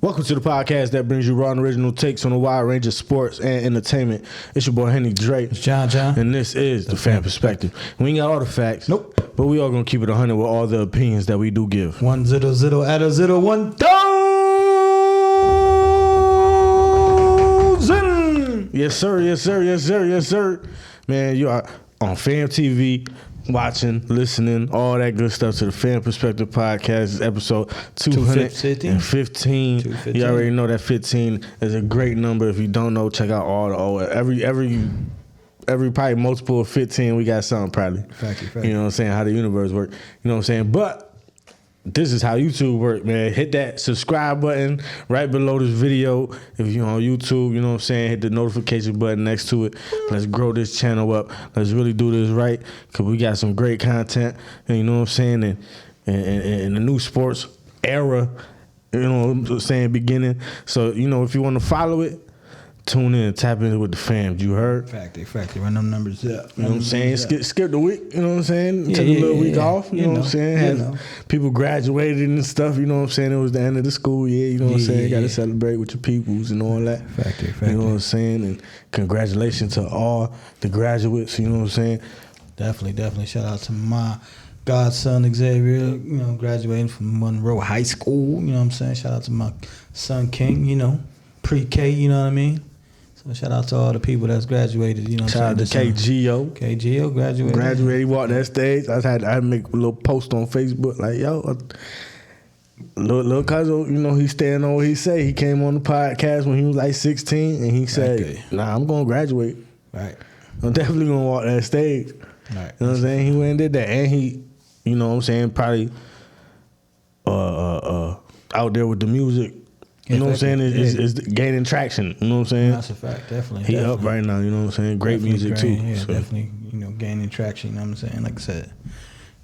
Welcome to the podcast that brings you raw and original takes on a wide range of sports and entertainment. It's your boy Henny Dre. It's John. And this is the Pham Perspective. We ain't got all the facts. Nope. But we all gonna keep it 100 with all the opinions that we do give. 100 at a 01,000. Yes, sir. Yes, sir. Yes, sir. Yes, sir. Man, you are on PhamTV. Watching, listening, all that good stuff to the Pham Perspective podcast. Is episode 215. You already know that 15 is a great number. If you don't know, check out all the every probably multiple of 15. We got something probably. Fact. You know what I'm saying? How the universe work. You know what I'm saying? But this is how YouTube work, man. Hit that subscribe button right below this video. If you're on YouTube, you know what I'm saying, hit the notification button next to it. Let's grow this channel up. Let's really do this right, because we got some great content, and you know what I'm saying, and the new sports era, you know what I'm saying, beginning. So, you know, if you want to follow it, tune in, tap in with the fam. You heard? Fact. Run them numbers up. You know what I'm saying? Skip the week, you know what I'm saying? Take a little week off, you know what I'm saying? Had people graduated and stuff, you know what I'm saying? It was the end of the school year, you know what I'm saying? Got to celebrate with your peoples and all that. Fact. You know what I'm saying? And congratulations to all the graduates, you know what I'm saying? Definitely. Shout out to my godson Xavier, you know, graduating from Monroe High School, you know what I'm saying? Shout out to my son King, you know, pre-K, you know what I mean? Shout out to all the people that's graduated, you know. Shout out to KGO. KGO graduated. He walked that stage. I had to make a little post on Facebook like, yo, little cousin, you know, he standing on what he say. He came on the podcast when he was like 16, and he said, nah, I'm going to graduate. Right. I'm definitely going to walk that stage. Right. You know what I'm saying? He went and did that. And he, you know what I'm saying, probably out there with the music. You know what I'm saying? It's gaining traction. You know what I'm saying? That's a fact, definitely. He up right now, you know what I'm saying? Great music too. Yeah, so. Definitely, you know, gaining traction, you know what I'm saying? Like I said,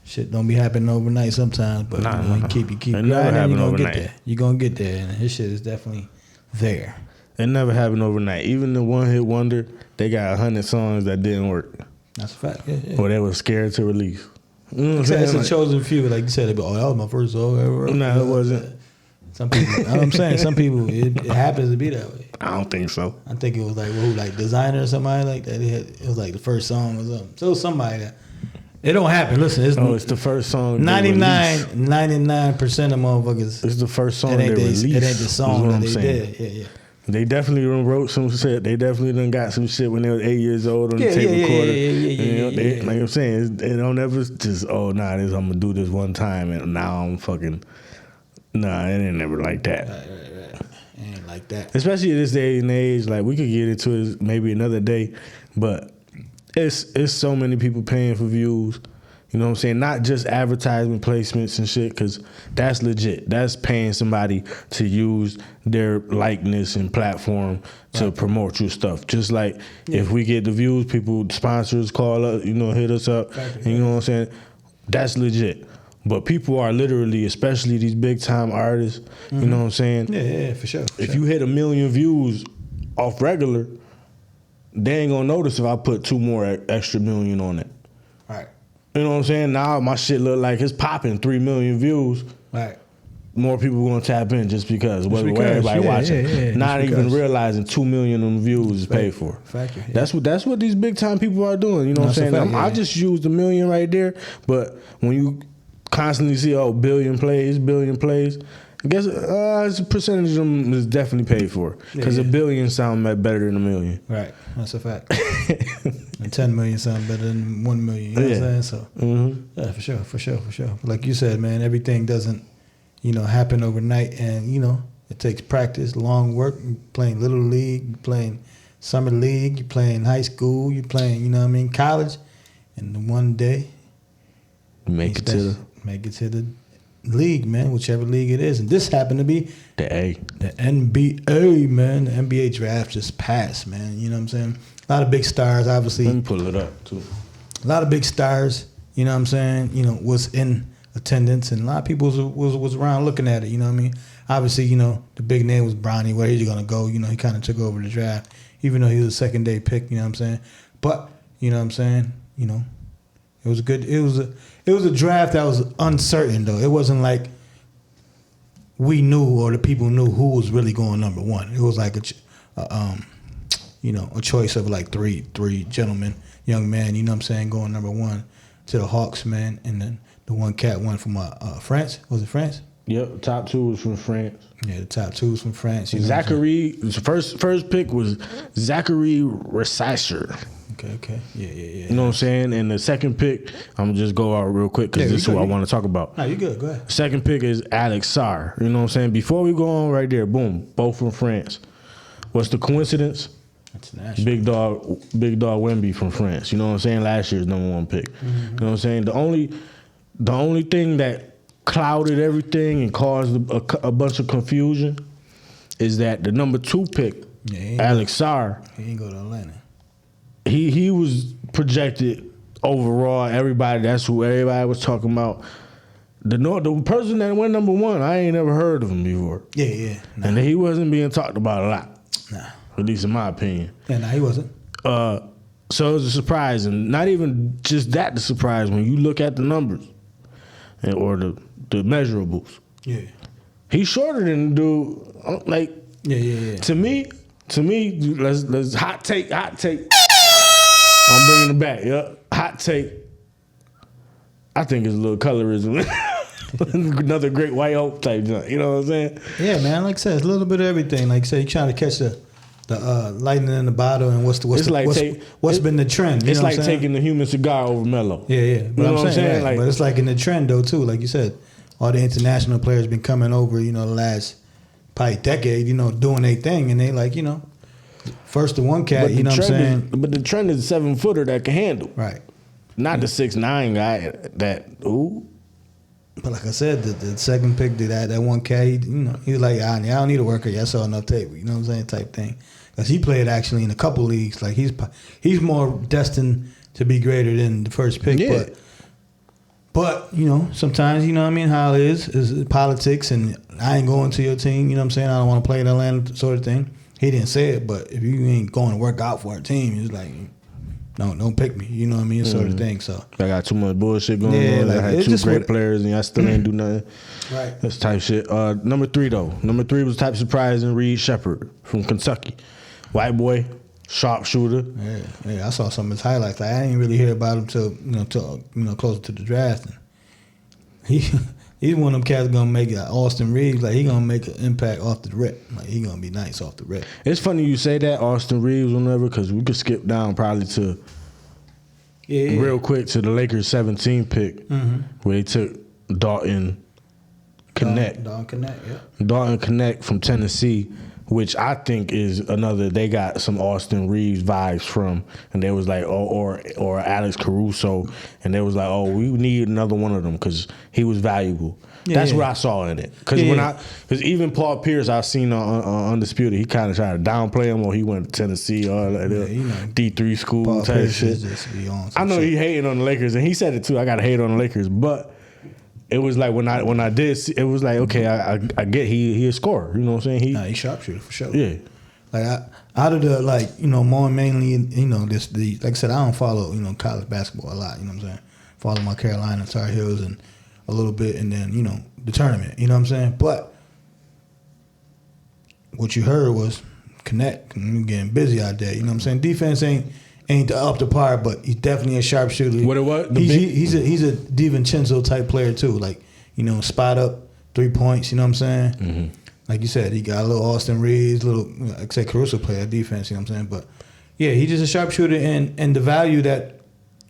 shit don't be happening overnight sometimes, but you keep grinding, you're gonna get there. You're gonna get there, and his shit is definitely there. It never happened overnight. Even the one hit wonder, they got 100 songs that didn't work. That's a fact, yeah. Or they were scared to release. You know what I'm saying? It's a chosen few, like you said, that was my first song ever. No, it wasn't. Some people, you know what I'm saying? Some people, it happens to be that way. I don't think so. I think it was like Designer or somebody like that. It was like the first song or something. So it was somebody that, it don't happen. Listen, it's the first song. 99% of motherfuckers. It's the first song they released. It ain't the song that they did. Yeah. They definitely wrote some shit. They definitely done got some shit when they was 8 years old on the tape recorder. Yeah. Like I'm saying, they don't ever just, I'm gonna do this one time and now I'm fucking. Nah, it ain't never like that. Right. It ain't like that. Especially at this day and age, like we could get into it maybe another day, but it's so many people paying for views. You know what I'm saying? Not just advertisement placements and shit, because that's legit. That's paying somebody to use their likeness and platform to promote your stuff. Just like if we get the views, sponsors call us, you know, hit us up, and you know what I'm saying? That's legit. But people are literally, especially these big time artists, you know what I'm saying? Yeah, for sure. If you hit 1 million views off regular, they ain't gonna notice if I put 2 more extra million on it. Right. You know what I'm saying? Now my shit look like it's popping 3 million views. Right. More people gonna tap in just because everybody watching. Not even realizing 2 million of them views is paid for. Fact. Yeah. That's what these big time people are doing. You know what I'm saying? I just used 1 million right there, but when you constantly see billion plays, I guess a percentage of them is definitely paid for, because a billion sound better than 1 million. Right, that's a fact. And 10 million sound better than 1 million. You know what I'm saying? So yeah, for sure. Like you said, man, everything doesn't, you know, happen overnight, and you know it takes practice, long work. You're playing little league, you're playing summer league, you're playing high school, you're playing, you know what I mean, college, and one day make it to the league, man, whichever league it is. And this happened to be the NBA, man. The NBA draft just passed, man. You know what I'm saying? A lot of big stars, obviously. Let me pull it up, too. A lot of big stars, you know what I'm saying, you know, was in attendance, and a lot of people was around looking at it, you know what I mean? Obviously, you know, the big name was Bronny. Where he's going to go, you know, he kind of took over the draft, even though he was a second-day pick, you know what I'm saying? But, you know what I'm saying, you know, it was a draft that was uncertain, though. It wasn't like we knew or the people knew who was really going number one. It was like a choice of like three gentlemen, young men, you know what I'm saying, going number one to the Hawks, man, and then the one cat won from France. Was it France? Yep, top 2 was from France. Yeah, the top 2 was from France. Zachary, first pick was Zachary Resacher. Okay. Yeah. You know what I'm saying? And the second pick, I'm going to just go out real quick because this is who I want to talk about. No, you good. Go ahead. Second pick is Alex Sarr. You know what I'm saying? Before we go on right there, boom, both from France. What's the coincidence? That's national. Big dog Wemby from France. You know what I'm saying? Last year's number 1 pick. You know what I'm saying? The only thing that clouded everything and caused a bunch of confusion is that the number 2 pick, Alex Sarr, he ain't go to Atlanta. He was projected overall. That's who everybody was talking about. The person that went number 1, I ain't never heard of him before. Yeah. Nah. And he wasn't being talked about a lot. Nah. At least in my opinion. Yeah, he wasn't. So it was a surprise, and not even just that. The surprise when you look at the numbers or the measurables. Yeah. He's shorter than the dude. Like yeah. To me, let's hot take. I'm bringing it back. Yeah, hot take. I think it's a little colorism. Another great white hope type joint. You know what I'm saying? Yeah, man. Like I said, it's a little bit of everything. Like I said, you're trying to catch the lightning in the bottle and what's been the trend. It's like taking the human cigar over Mellow. Yeah. But I'm saying? Right. But it's like in the trend though too. Like you said, all the international players been coming over. The last probably decade. Doing their thing, and they like first the one cat. You know what I'm saying? But the trend is a 7-footer that can handle. Right. Not the 6'9" guy that ooh. But like I said, the second pick did that one cat. He was like, I don't need a worker. I saw enough tape. You know what I'm saying? Type thing. Because he played actually in a couple leagues. Like he's more destined to be greater than the first pick. Yeah. But sometimes how it is politics, and I ain't going to your team. You know what I'm saying? I don't want to play in Atlanta, sort of thing. He didn't say it, but if you ain't going to work out for our team, it's like, no, don't pick me. You know what I mean? Sort of thing. So I got too much bullshit going on. Like, I had 2 great players, and I still ain't do nothing. Right. That's type shit. Number 3 though. Number 3 was type surprising. Reed Shepard from Kentucky, white boy, sharpshooter. Yeah. I saw some of his highlights. I didn't really hear about him till closer to the draft. And he's one of them cats gonna make it. Austin Reeves, like he gonna make an impact off the rip. Like he gonna be nice off the rip. It's funny you say that, Austin Reeves, whenever, because we could skip down probably to real quick to the Lakers 17 pick where they took Dalton Connect. Dalton Connect from Tennessee, which I think is another. They got some Austin Reeves vibes from, and they was like, or Alex Caruso, and they was like, we need another one of them because he was valuable. That's what I saw in it. Because because even Paul Pierce, I've seen on Undisputed, he kind of tried to downplay him, or he went to Tennessee or like D3 school Paul type Pierce shit. I know he hating on the Lakers, and he said it too. I got to hate on the Lakers, but it was like when I did, it was like, okay, I get he a scorer. You know what I'm saying? He's sharpshooter for sure. Yeah. Like out of the more mainly like I said, I don't follow college basketball a lot. You know what I'm saying? Follow my Carolina Tar Heels and a little bit, and then the tournament. You know what I'm saying? But what you heard was Connect. You're getting busy out there. You know what I'm saying? Defense ain't up to par, but he's definitely a sharpshooter. What? He's a DiVincenzo type player too. Like spot up 3 points. You know what I'm saying? Mm-hmm. Like you said, he got a little Austin Reeves, like I said, Caruso player defense. You know what I'm saying? But yeah, he's just a sharpshooter, and the value that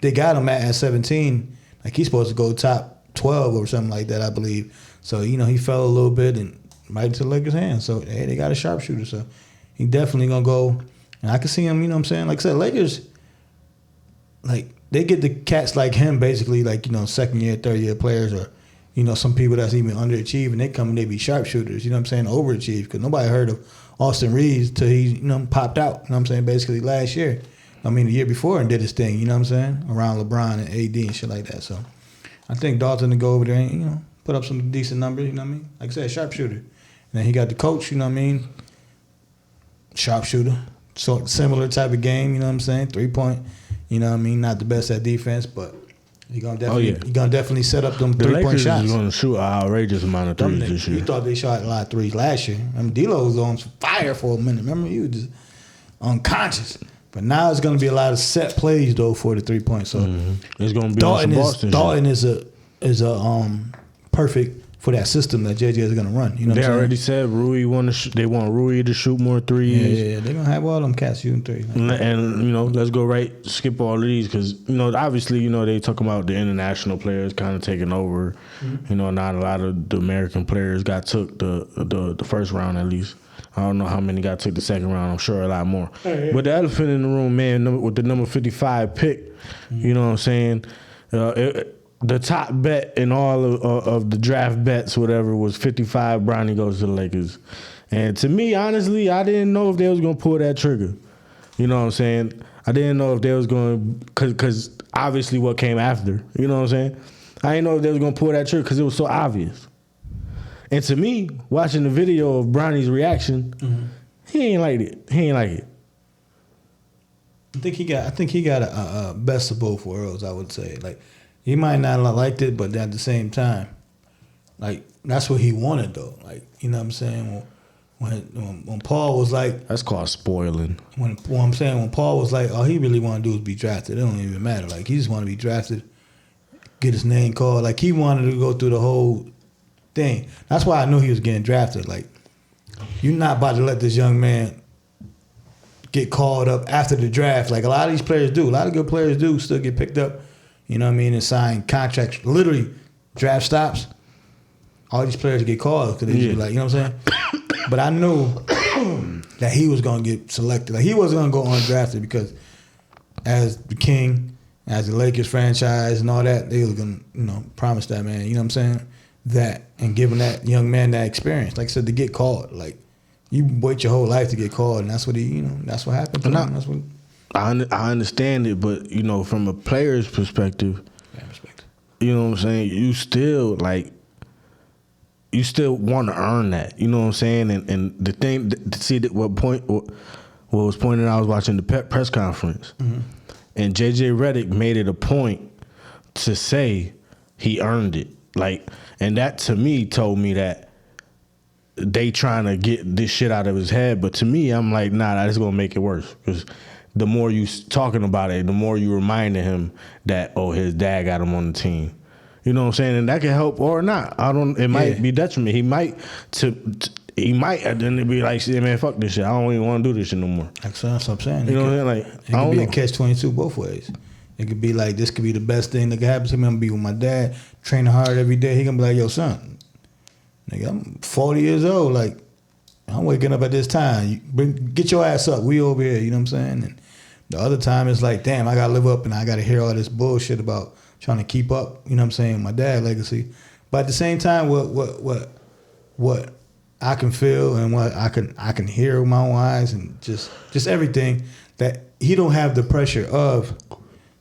they got him at 17, like he's supposed to go top 12 or something like that, I believe. So he fell a little bit and right into the Lakers' hands. So hey, they got a sharpshooter. So he definitely gonna go. And I can see him, you know what I'm saying? Like I said, Lakers, like, they get the cats like him, basically, like, second year, third year players, or, some people that's even underachieving, they come and they be sharpshooters, you know what I'm saying? Overachieve, because nobody heard of Austin Reeves till he, popped out, you know what I'm saying? Basically last year. I mean, the year before, and did his thing, you know what I'm saying? Around LeBron and AD and shit like that. So I think Dalton to go over there and, put up some decent numbers, you know what I mean? Like I said, sharpshooter. And then he got the coach, you know what I mean? Sharpshooter. So similar type of game, you know what I'm saying? 3 point, you know what I mean? Not the best at defense, but He gonna definitely set up them 3-point shots. The Lakers is gonna shoot an outrageous amount of threes this year. You thought they shot a lot of threes last year. I mean, D'Lo was on fire for a minute. Remember, you were just unconscious. But now it's gonna be a lot of set plays though for the 3-point. So it's gonna be Dalton is a perfect for that system that JJ is gonna run. You know, they already said Rui they want Rui to shoot more threes. Yeah, they're gonna have all them cats shooting threes. And let's go skip all of these because obviously they talking about the international players kind of taking over. Not a lot of the American players took the first round at least. I don't know how many took the second round. I'm sure a lot more. But the elephant in the room, man, with the number 55 pick, you know what I'm saying? The top bet in all of the draft bets, whatever, was 55. Bronny goes to the Lakers. And to me, honestly, I didn't know if they was going to pull that trigger. You know what I'm saying? I didn't know if they was going to, because obviously what came after. You know what I'm saying? I didn't know if they was going to pull that trigger because it was so obvious. And to me, watching the video of Bronny's reaction, he ain't like it. He ain't like it. I think he got a best of both worlds, I would say. Like, he might not have liked it, but at the same time, like, that's what he wanted, though. Like, you know what I'm saying? When Paul was like... That's called spoiling. When Paul was like, all he really want to do is be drafted. It don't even matter. Like, he just want to be drafted, get his name called. Like, he wanted to go through the whole thing. That's why I knew he was getting drafted. Like, you're not about to let this young man get called up after the draft. Like, a lot of these players do. A lot of good players do still get picked up. You know what I mean? And sign contracts. Literally, draft stops. All these players get called because they just be like, you know what I'm saying? But I knew that he was going to get selected. Like, he wasn't going to go undrafted because as the king, as the Lakers franchise and all that, they was going to, promise that man, you know what I'm saying? That and giving that young man that experience. Like I said, to get called. Like, you wait your whole life to get called, and that's what that's what happened to him. That's what... I understand it, but from a player's perspective, you know what I'm saying. You still want to earn that. You know what I'm saying. And the thing to see that what was pointed out, I was watching the press conference, and JJ Redick made it a point to say he earned it. Like, and that to me told me that they trying to get this shit out of his head. But to me, I'm like, nah, that's gonna make it worse because the more you talking about it, the more you reminding him that, his dad got him on the team. You know what I'm saying? And that can help or not. It might be detriment. He might and then be like, man, fuck this shit. I don't even want to do this shit no more. That's what I'm saying. You know what I'm saying? Like, it could be a catch-22 both ways. It could be like, this could be the best thing that could happen to me. I'm gonna be with my dad, training hard every day. He gonna be like, yo, son, nigga, I'm 40 years old. Like, I'm waking up at this time. Get your ass up. We over here. You know what I'm saying? And the other time it's like, damn, I gotta live up and I gotta hear all this bullshit about trying to keep up. You know what I'm saying? My dad's legacy. But at the same time, what I can feel and what I can hear with my own eyes and just everything, that he don't have the pressure of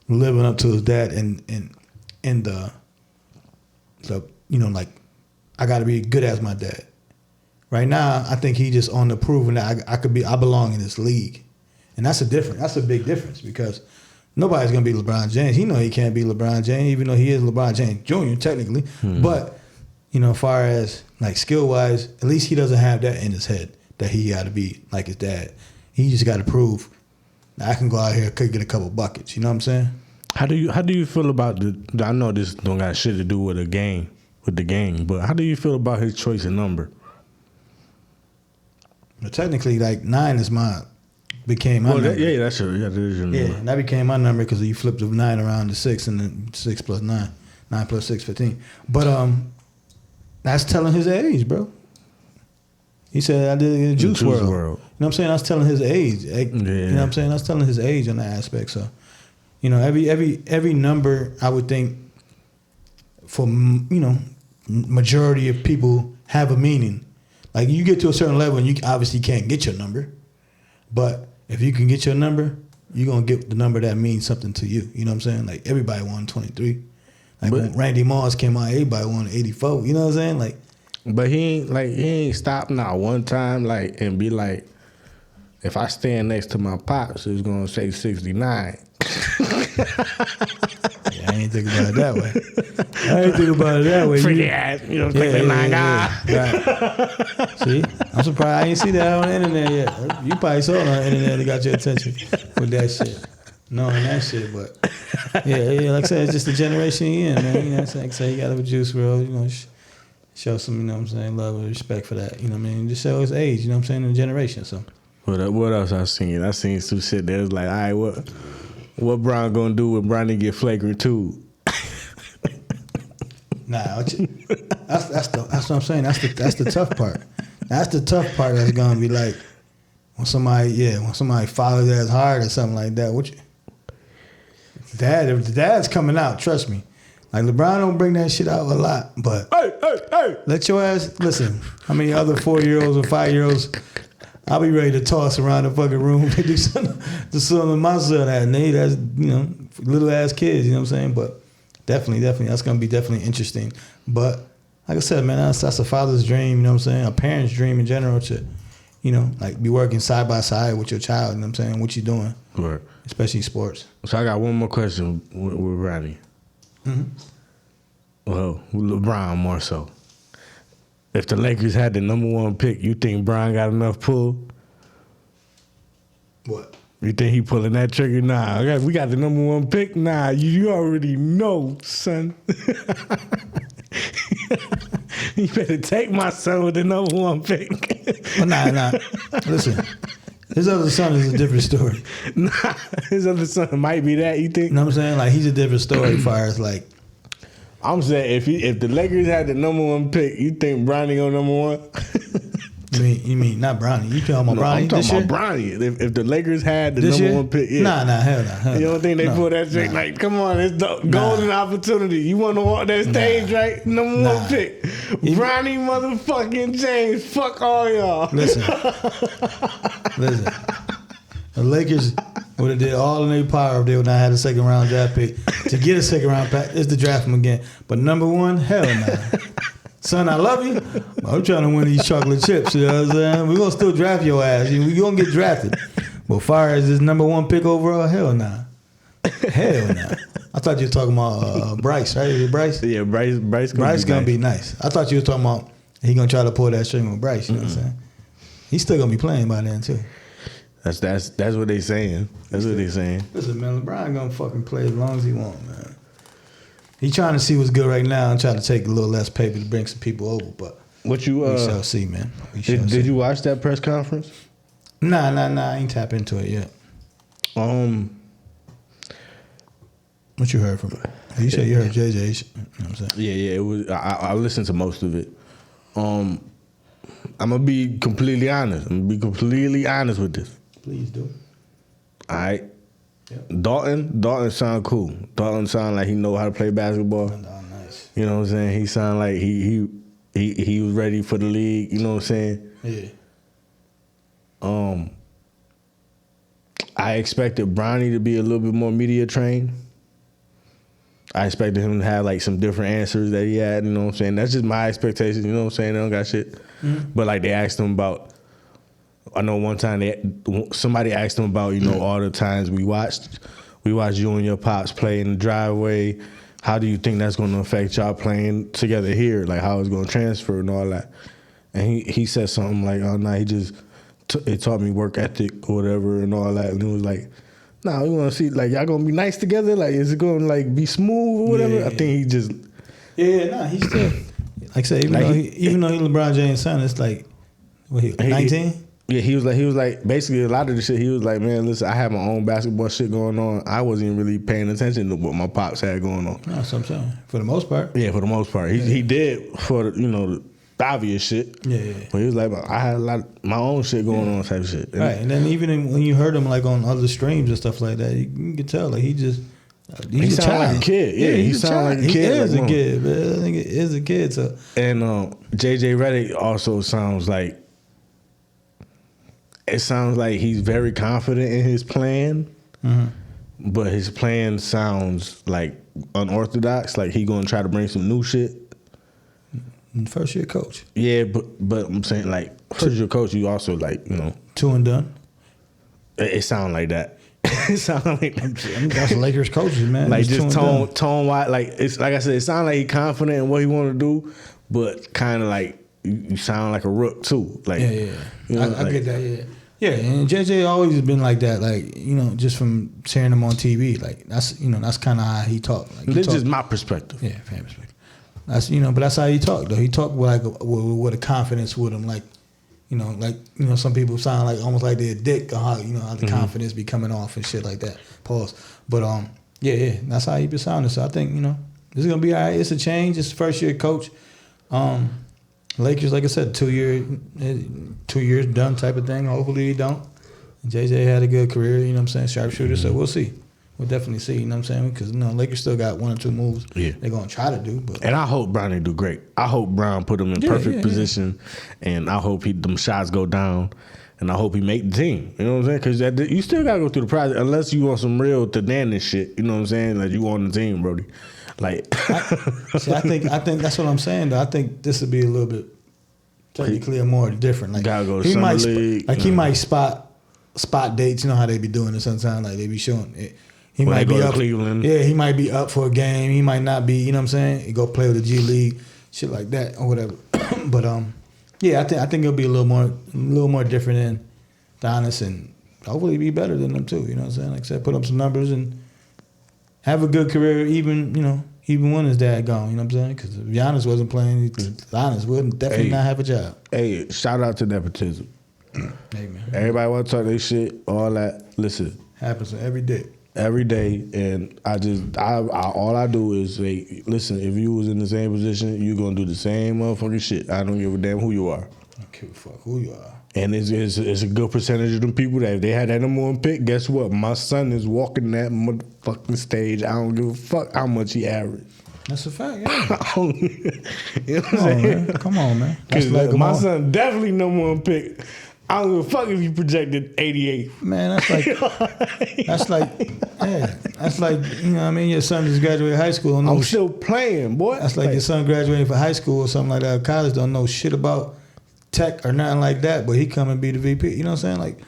living up to his dad and the like, I gotta be good as my dad. Right now, I think he just on the proving that I belong in this league. And that's a big difference because nobody's gonna be LeBron James. He know he can't be LeBron James, even though he is LeBron James Jr. technically. But as far as like skill wise, at least he doesn't have that in his head that he got to be like his dad. He just got to prove that I can go out here and could get a couple buckets. You know what I'm saying? How do you feel about I know this don't got shit to do with the game, but how do you feel about his choice of number? But technically, like 9 became my number. That is your number. Yeah, and that became my number because you flipped the 9 around to 6 and then 6 plus 9. 9 plus 6, 15. But that's telling his age, bro. He said I did it in the Juice WRLD. You know what I'm saying? I was telling his age. You know what I'm saying? I was telling his age on that aspect. So, every number I would think for, majority of people have a meaning. Like, you get to a certain level and you obviously can't get your number. But if you can get your number, you're going to get the number that means something to you. You know what I'm saying? Like, everybody won 23. Like, when Randy Moss came out, everybody won 84. You know what I'm saying? Like, but he ain't stopped not one time, like, and be like, if I stand next to my pops, it's going to say 69. Yeah, I ain't think about it that way. Freaky ass. You know, click Right. See, I'm surprised I ain't see that on the internet yet. You probably saw it on the internet and got your attention with that shit. Knowing that shit, but yeah, like I said, it's just the generation you in, man. You know what I'm saying? Like I say, you got to juice world, you know, show some, you know what I'm saying, love and respect for that. You know what I mean? Just show his age, you know what I'm saying, in the generation. So what else I seen? I seen some shit that was like, all right, what Brian gonna do when Bronny get flagrant too? Nah, that's what I'm saying. That's the tough part. That's the tough part. That's gonna be like when somebody follows that hard or something like that. If the dad's coming out, trust me. Like LeBron don't bring that shit out a lot, but hey. Let your ass listen. How many other 4-year-olds or 5-year-olds? I'll be ready to toss around the fucking room to do something to my son that, and that's, you know, little ass kids. You know what I'm saying? But definitely, that's gonna be definitely interesting. But like I said, man, that's a father's dream. You know what I'm saying? A parent's dream in general to, you know, like be working side by side with your child. You know what I'm saying? What you doing? Right. Especially sports. So I got one more question with Ronnie. Mm-hmm. Well, LeBron more so. If the Lakers had the #1 pick, you think Brian got enough pull? What? You think he pulling that trigger? Nah, we got the #1 pick. Nah, you already know, son. You better take my son with the #1 pick. Well, nah. Listen, his other son is a different story. Nah, his other son might be that. You think? You know what I'm saying? Like he's a different story as far as like. I'm saying if the Lakers had the #1 pick, you think Bronny go #1? You mean not Bronny? You talking about Bronny? I'm talking about Bronny. If the Lakers had the #1 pick, yeah. Nah, hell no. You don't think they pull that trick? Like, come on, it's the golden opportunity. You want to walk that stage, right? #1 pick. Bronny motherfucking James. Fuck all y'all. Listen. The Lakers would have did all in their power if they would not had a second round draft pick. To get a second round pick is to draft him again. But #1, hell no. Son, I love you. I'm trying to win these chocolate chips. You know what I'm saying? We're going to still draft your ass. You're going to get drafted. But far as this #1 pick overall, hell nah. Hell nah. I thought you were talking about Bryce, right? Is it Bryce? Yeah, Bryce gonna be nice. I thought you were talking about he going to try to pull that string with Bryce. You know what I'm saying? He's still going to be playing by then, too. That's what they saying. That's what they saying. Listen, man, LeBron gonna fucking play as long as he want, man. He trying to see what's good right now and try to take a little less paper to bring some people over, but we shall see, man. Did you watch that press conference? Nah. I ain't tap into it yet. What you heard from it? You said you heard JJ. You know what I'm saying? Yeah. It was. I listened to most of it. I'm gonna be completely honest. With this. Please do. All right. Yep. Dalton sound cool. Dalton sound like he know how to play basketball. Oh, nice. You know what I'm saying? He sound like he was ready for the league. You know what I'm saying? Yeah. I expected Bronny to be a little bit more media trained. I expected him to have like some different answers that he had. You know what I'm saying? That's just my expectations. You know what I'm saying? They don't got shit. Mm-hmm. But like they asked him about. I know one time somebody asked him about, you know, all the times we watched you and your pops play in the driveway. How do you think that's going to affect y'all playing together here? Like how it's going to transfer and all that. And he said something like, oh, no, he just it taught me work ethic or whatever and all that. And it was like, nah, we want to see, like, y'all going to be nice together? Like, is it going to, like, be smooth or whatever? Yeah. I think he just... Yeah, he's still... Like I said, even though he LeBron James' son, it's like, what, 19? Yeah, he was like basically a lot of the shit. He was like, man, listen, I have my own basketball shit going on. I wasn't even really paying attention to what my pops had going on. No, that's what I'm saying. For the most part. Yeah, for the most part. He did for the obvious shit. Yeah. But he was like, I had a lot of my own shit going on type shit. Right, and then even when you heard him like on other streams and stuff like that, you can tell like he sound like a kid. Yeah, he sound like a kid. He is a kid, man. I think he is a kid. So. And JJ Redick also sounds like. It sounds like he's very confident in his plan, but his plan sounds like unorthodox. Like he gonna try to bring some new shit. First year coach. Yeah, but I'm saying like first year coach, you also like 2 and done. It sounds like that. It sound like that's Lakers coaches, man. like just tone wide. Like it's like I said, it sounds like he confident in what he want to do, but kind of like you sound like a rook too. Like yeah. You know, I get that. Yeah, and JJ always has been like that. Like just from hearing him on TV, like that's kind of how he talk. Like, this is just my perspective. Yeah, fan perspective. That's but that's how he talk though. He talk with a confidence with him, like. Some people sound like almost like they're a dick, or how how the confidence be coming off and shit like that. Pause. But yeah, that's how he be sounding. So I think this is gonna be all right. It's a change. It's the first year coach. Lakers, like I said, 2 years done type of thing. Hopefully he don't. JJ had a good career. You know what I'm saying? Sharpshooter. So we'll see. We'll definitely see. You know what I'm saying? Because Lakers still got 1 or 2 moves they're gonna try to do. But and I hope Brown do great. I hope Brown put him in perfect position, and I hope them shots go down, and I hope he make the team. You know what I'm saying? Because you still gotta go through the process unless you want some real Tanan shit. You know what I'm saying? Like you on the team, Brody. Like I think that's what I'm saying. Though I think this would be a little bit technically a more different. Like gotta go to summer league. He might spot dates. You know how they be doing it sometimes. Like they be showing it. He might be up. Cleveland. Yeah, he might be up for a game. He might not be. You know what I'm saying? He go play with the G League, shit like that or whatever. But yeah, I think it'll be a little more different than Giannis, and hopefully be better than them too. You know what I'm saying? Like I said, put up some numbers and have a good career. Even when his dad gone. You know what I'm saying? Because if Giannis wasn't playing, Giannis would definitely not have a job. Hey, shout out to nepotism. Hey man, everybody want to talk their shit, all that. Listen, happens every day. Every day, and all I do is say, listen, if you was in the same position, you gonna do the same motherfucking shit. I don't give a damn who you are. I don't give a fuck who you are. And it's a good percentage of them people that if they had that number 1 pick, guess what? My son is walking that motherfucking stage. I don't give a fuck how much he averaged. That's a fact, yeah. You know what I'm saying? Come on, man. Because my son definitely number 1 pick. I don't give a fuck if you projected 88. Man, that's like, you know what I mean? Your son just graduated high school. I'm still playing, boy. That's like your son graduating from high school or something like that. College don't know shit about tech or nothing like that, but he come and be the VP. You know what I'm saying? Like,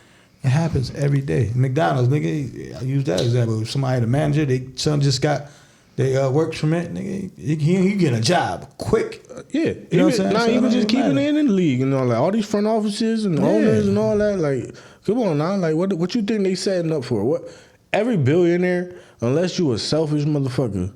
it happens every day. McDonald's, nigga, I use that example. If somebody, the manager, their son just got, they work from it, nigga, he getting a job quick. Yeah. You know what I'm saying? Not even just keeping it in the league and all that. All these front offices and owners and all that. Like, come on now. Like, what you think they setting up for? What? Every billionaire, unless you a selfish motherfucker,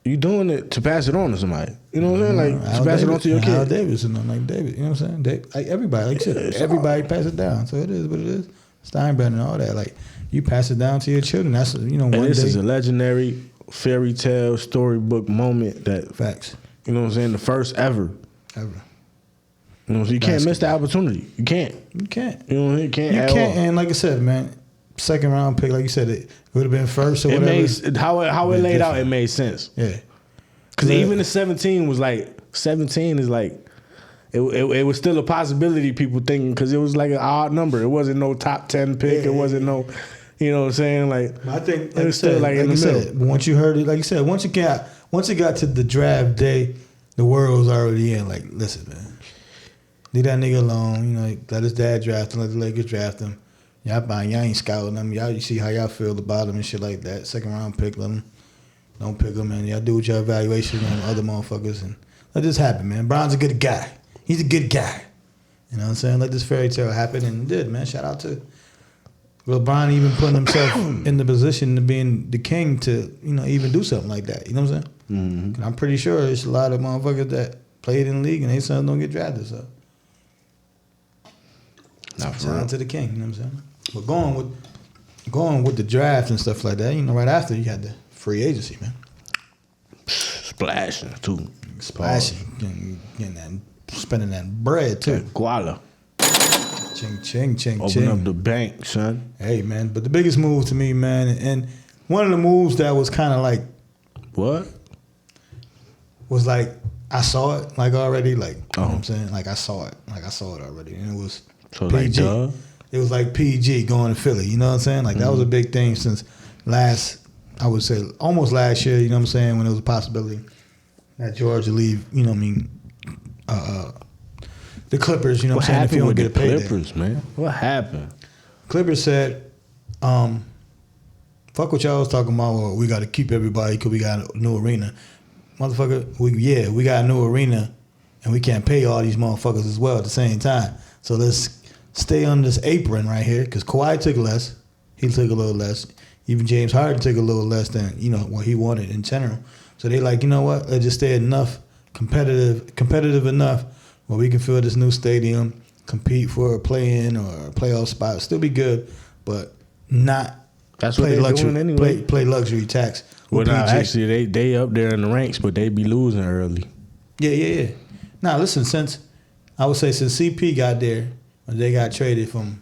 you doing it to pass it on to somebody. You know what I'm saying? Like, to pass it on to your kid. Al Davis, like David. You know what I'm saying? Like everybody, like you said, everybody pass it down. So it is what it is. Steinbrenner and all that. Like, you pass it down to your children. That's, one day. And this is a legendary fairy tale storybook moment that facts. You know what I'm saying? The first ever. Ever. You know, so you can't miss the opportunity. You can't. You can't. You know, you can't. And like I said, man, 2nd round pick, like you said, it would have been first or whatever. How it laid out, it made sense. Yeah. Because even the 17 was like, 17 is like, it was still a possibility, people thinking, because it was like an odd number. It wasn't no top 10 pick. Yeah. It wasn't no, you know what I'm saying? Like, I think, like it was still like in the middle. Once you heard it, like you said, once it got to the draft day, the world was already in. Like, listen, man, leave that nigga alone. You know, let his dad draft him, let the Lakers draft him. Y'all ain't scouting them. Y'all, you see how y'all feel about him and shit like that. 2nd round pick, let him. Don't pick him, man. Y'all do with your evaluation on other motherfuckers and let this happen, man. Brown's a good guy. He's a good guy. You know what I'm saying? Let this fairy tale happen, and it did, man. Shout out to LeBron even putting himself in the position of being the king to, even do something like that. You know what I'm saying? Mm-hmm. I'm pretty sure there's a lot of motherfuckers that played in the league and they sons don't get drafted. So, shout out to the king. You know what I'm saying? But going with the draft and stuff like that, right after you had the free agency, man. Splashing too. Splashing, getting that, spending that bread too. Guala. Ching. Open up the bank, son. Hey, man. But the biggest move to me, man, and one of the moves that was kind of like, what? Was like, I saw it, like, already, like, you know what I'm saying? Like, I saw it already. And it was PG. Like, it was like PG going to Philly, you know what I'm saying? Like, that was a big thing since I would say, almost last year, you know what I'm saying, when it was a possibility that George would leave, you know what I mean, the Clippers, you know what I'm saying, if you don't get a payday. Clippers, man? What happened? Clippers said, fuck what y'all was talking about. Well, we got to keep everybody because we got a new arena. Motherfucker, we got a new arena, and we can't pay all these motherfuckers as well at the same time. So let's stay on this apron right here because Kawhi took less. He took a little less. Even James Harden took a little less than, what he wanted in general. So they like, you know what? Let's just stay enough competitive enough where we can fill this new stadium, compete for a play-in or a playoff spot, still be good, but not that's what they're doing anyway. Play luxury tax. Well, now actually they up there in the ranks, but they be losing early. Yeah. Now listen, since CP got there, they got traded from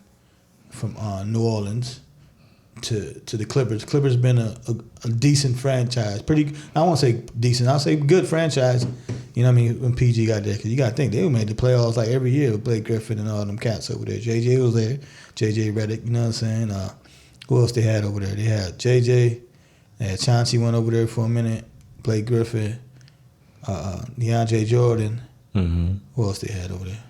New Orleans to the Clippers. Clippers been a decent franchise. I won't say decent. I'll say good franchise. You know what I mean? When PG got there, because you got to think they made the playoffs like every year with Blake Griffin and all them cats over there. JJ was there. JJ Redick. You know what I'm saying? Who else they had over there? They had JJ. They had Chauncey went over there for a minute. Blake Griffin. DeAndre Jordan. Mm-hmm. Who else they had over there?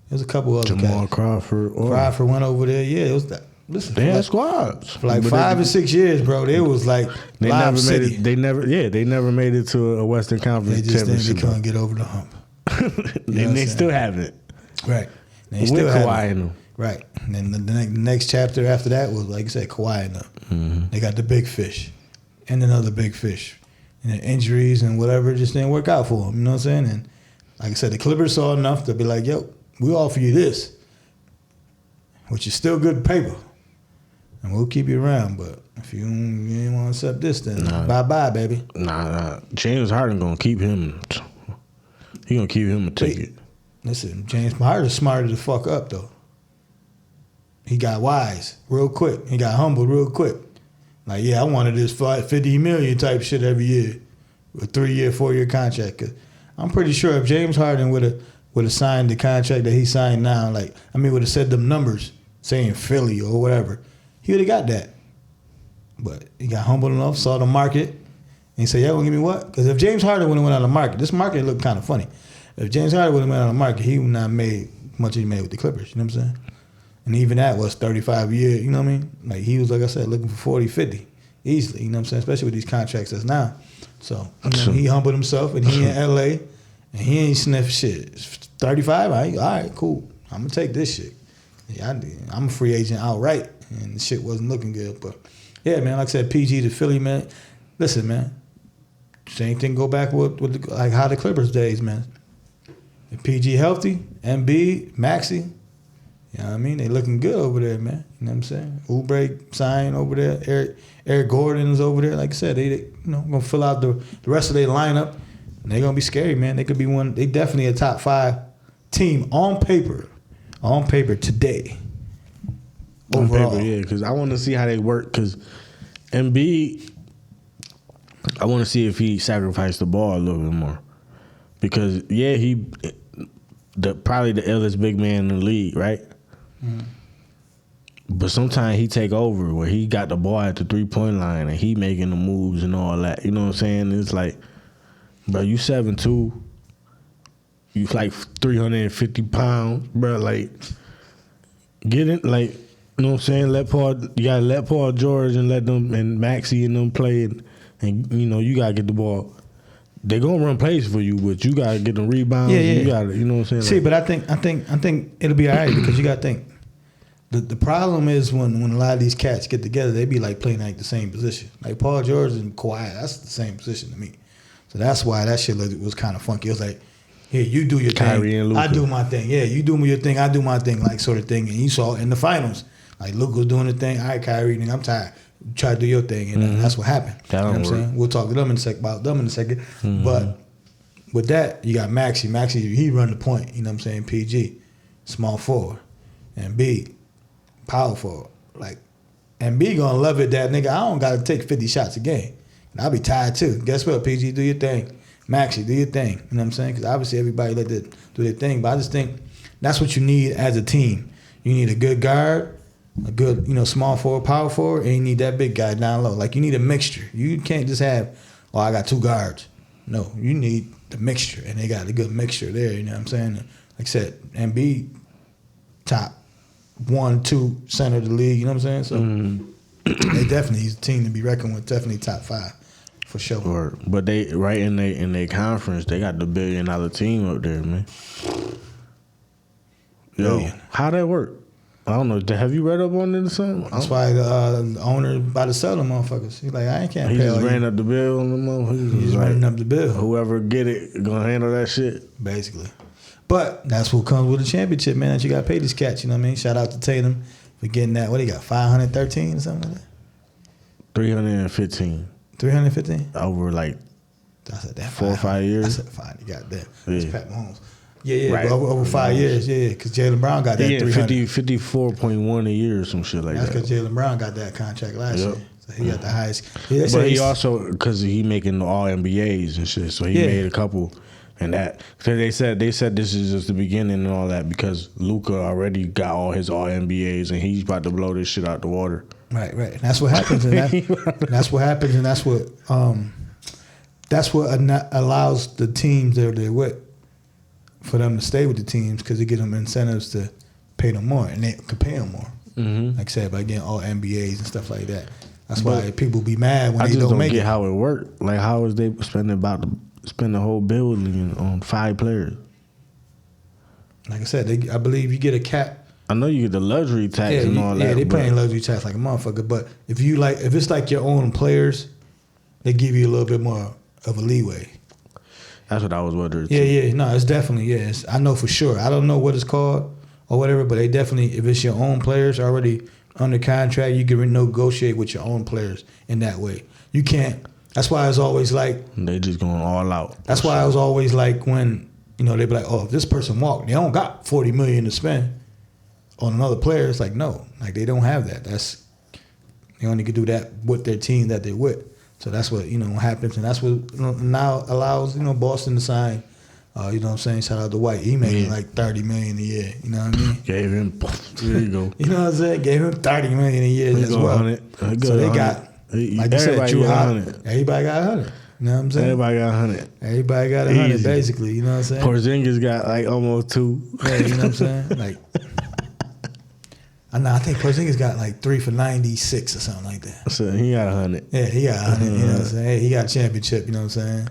There's a couple other Jamal cats. Crawford. Crawford went over there. Yeah, it was that. Listen, they had squads for like 5 or 6 years, bro. They was like they Live never City. made it. They never made it to a Western Conference They just championship. They couldn't get over the hump. And they still haven't. Right. They With still Kawhi in them. Right. And then the next chapter after that was, like you said, Kawhi in them. Mm-hmm. They got the big fish and another big fish. And then injuries and whatever just didn't work out for them. You know what I'm saying? And like I said, the Clippers saw enough to be like, yo, we offer you this, which is still good paper. And we'll keep you around, but if you ain't want to accept this, then bye-bye, baby. Nah. James Harden gonna keep him. He gonna keep him a ticket. Listen, James Harden smarted the fuck up, though. He got wise real quick. He got humbled real quick. Like, I wanted this $50 million type shit every year, a 3-year, 4-year contract. Cause I'm pretty sure if James Harden would have signed the contract that he signed now, would have said them numbers, saying Philly or whatever, he would have got that. But he got humbled enough, saw the market, and he said, y'all gonna give me what? Because if James Harden would have went out of the market, this market looked kind of funny. If James Harden would have went out of the market, he would not made much he made with the Clippers, you know what I'm saying? And even that was 35 years, you know what I mean? Like, he was, like I said, looking for 40, 50, easily, you know what I'm saying? Especially with these contracts that's now. So, he humbled himself, and he in L.A., and he ain't sniff shit. 35, all right, cool. I'm going to take this shit. Yeah, I'm a free agent outright, and the shit wasn't looking good. But, yeah, man, like I said, PG to Philly, man. Listen, man, same thing go back with like how the Clippers days, man. If PG healthy, Embiid, Maxey, you know what I mean? They looking good over there, man. You know what I'm saying? Oubre signed over there. Eric Gordon is over there. Like I said, they gonna fill out the rest of their lineup, and they're gonna be scary, man. They could be one. They definitely a top 5 team on paper today. Overall. On paper, yeah, because I want to see how they work. Because Embiid, I want to see if he sacrificed the ball a little bit more. Because he probably the illest big man in the league, right? Mm-hmm. But sometimes he take over where he got the ball at the 3-point line and he making the moves and all that. You know what I'm saying? It's like, bro, you 7'2", you like 350 pounds, bro. Like, get it, like, you know what I'm saying? You gotta let Paul George and let them and Maxey and them play, and you gotta get the ball. They gonna run plays for you, but you gotta get them rebounds. Yeah. You gotta, you know what I'm saying? See, but I think it'll be all right because you gotta think. The problem is when a lot of these cats get together, they be like playing like the same position. Like Paul George and Kawhi, that's the same position to me. So that's why that shit was kind of funky. It was like, here, you do your thing, I do my thing. Yeah, you do your thing, I do my thing, like sort of thing. And you saw in the finals, like Luka was doing the thing. All right, Kyrie, I'm tired. Try to do your thing, and that's what happened. You know what I'm saying? We'll talk to them in a second. Mm-hmm. But with that, you got Maxey. Maxey, he run the point. You know what I'm saying? PG, small forward, and B, power forward. Like, and B gonna love it that nigga. I don't gotta take 50 shots a game, and I'll be tired too. Guess what? PG, do your thing. Maxey, do your thing. You know what I'm saying? Because obviously everybody let them do their thing, but I just think that's what you need as a team. You need a good guard, a good, small forward, power forward, and you need that big guy down low. Like, you need a mixture. You can't just have, I got 2 guards. No, you need the mixture, and they got a good mixture there, you know what I'm saying? Like I said, Embiid, top 1, 2 center of the league, you know what I'm saying? So, They definitely, he's a team to be reckoned with. Definitely top 5 for sure. But they right in their conference, they got the $1 billion team up there, man. Yo, how that work? I don't know. Have you read up on it or something? That's why the owner about to sell them motherfuckers. He's like, I can't pay. He just ran up the bill on the motherfuckers. He's just running up the bill. Whoever get it gonna handle that shit. Basically. But that's what comes with a championship, man. That you got to pay these cats. You know what I mean? Shout out to Tatum for getting that. What he got? 513 or something like that. 315. 315 over like I said that 4 or 5 years. I said fine. You got that. That's Yeah. Pat Mahomes. Yeah, Right. over 5 years. Yeah, because Jaylen Brown got that. Yeah, 300. 54.1 a year or some shit like That's that. because Jaylen Brown got that contract last Yep. year. So he got the highest. Yeah, they But say he also, because he making the all NBAs and shit, so he Yeah. made a couple. And that, cause they said this is just the beginning and all that, because Luka already got all his all NBAs and he's about to blow this shit out the water. Right. And that's what happens, and that's what happens, and that's what allows the teams that they're with for them to stay with the teams, because it gives them incentives to pay them more, and they can pay them more. Mm-hmm. Like I said, by getting all NBAs and stuff like that. That's why people be mad when they don't make get it. how it worked. Like, how is they spend the whole building on 5 players? Like I said, I believe you get a cap. I know you get the luxury tax and all that. Yeah, they paying luxury tax like a motherfucker. But if it's like your own players, they give you a little bit more of a leeway. That's what I was wondering. Yeah. No, it's definitely, yes. I know for sure. I don't know what it's called or whatever, but they definitely, if it's your own players already under contract, you can negotiate with your own players in that way. You can't. That's why it's always like. They just going all out. That's why I was always like when, they be like, oh, if this person walked, they don't got $40 million to spend on another player. It's like, no, like they don't have that. They only can do that with their team that they're with. So that's what, happens. And that's what now allows, Boston to sign, you know what I'm saying? Shout out to White. He making like $30 million a year. You know what I mean? Gave him, there you go. You know what I'm saying? Gave him $30 million a year as well. So they got, like you said, Drew Holiday. Everybody got 100. You know what I'm saying? Everybody got 100. Everybody got 100 basically. You know what I'm saying? Porzingis got like almost 2. Yeah, you know what I'm saying? Like, I think Porzingis got like 3 for 96 or something like that. So he got 100. Yeah, he got 100. You know what I'm saying? He got a championship. You know what I'm saying?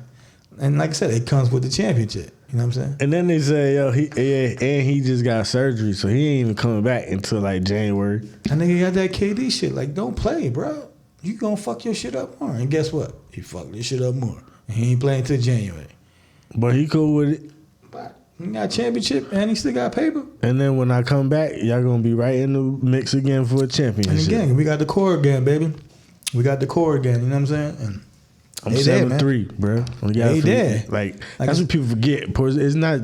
And like I said, it comes with the championship. You know what I'm saying? And then they say, yo, he just got surgery, so he ain't even coming back until like January. That nigga got that KD shit. Like, don't play, bro. You gonna fuck your shit up more. And guess what? He fucked this shit up more. And he ain't playing till January. But he cool with it. But he got a championship and he still got paper. And then when I come back, y'all gonna be right in the mix again for a championship. And again, we got the core again, baby. We got the core again. You know what I'm saying? And I'm 7'3", bro. They there. Like that's what people forget. It's not.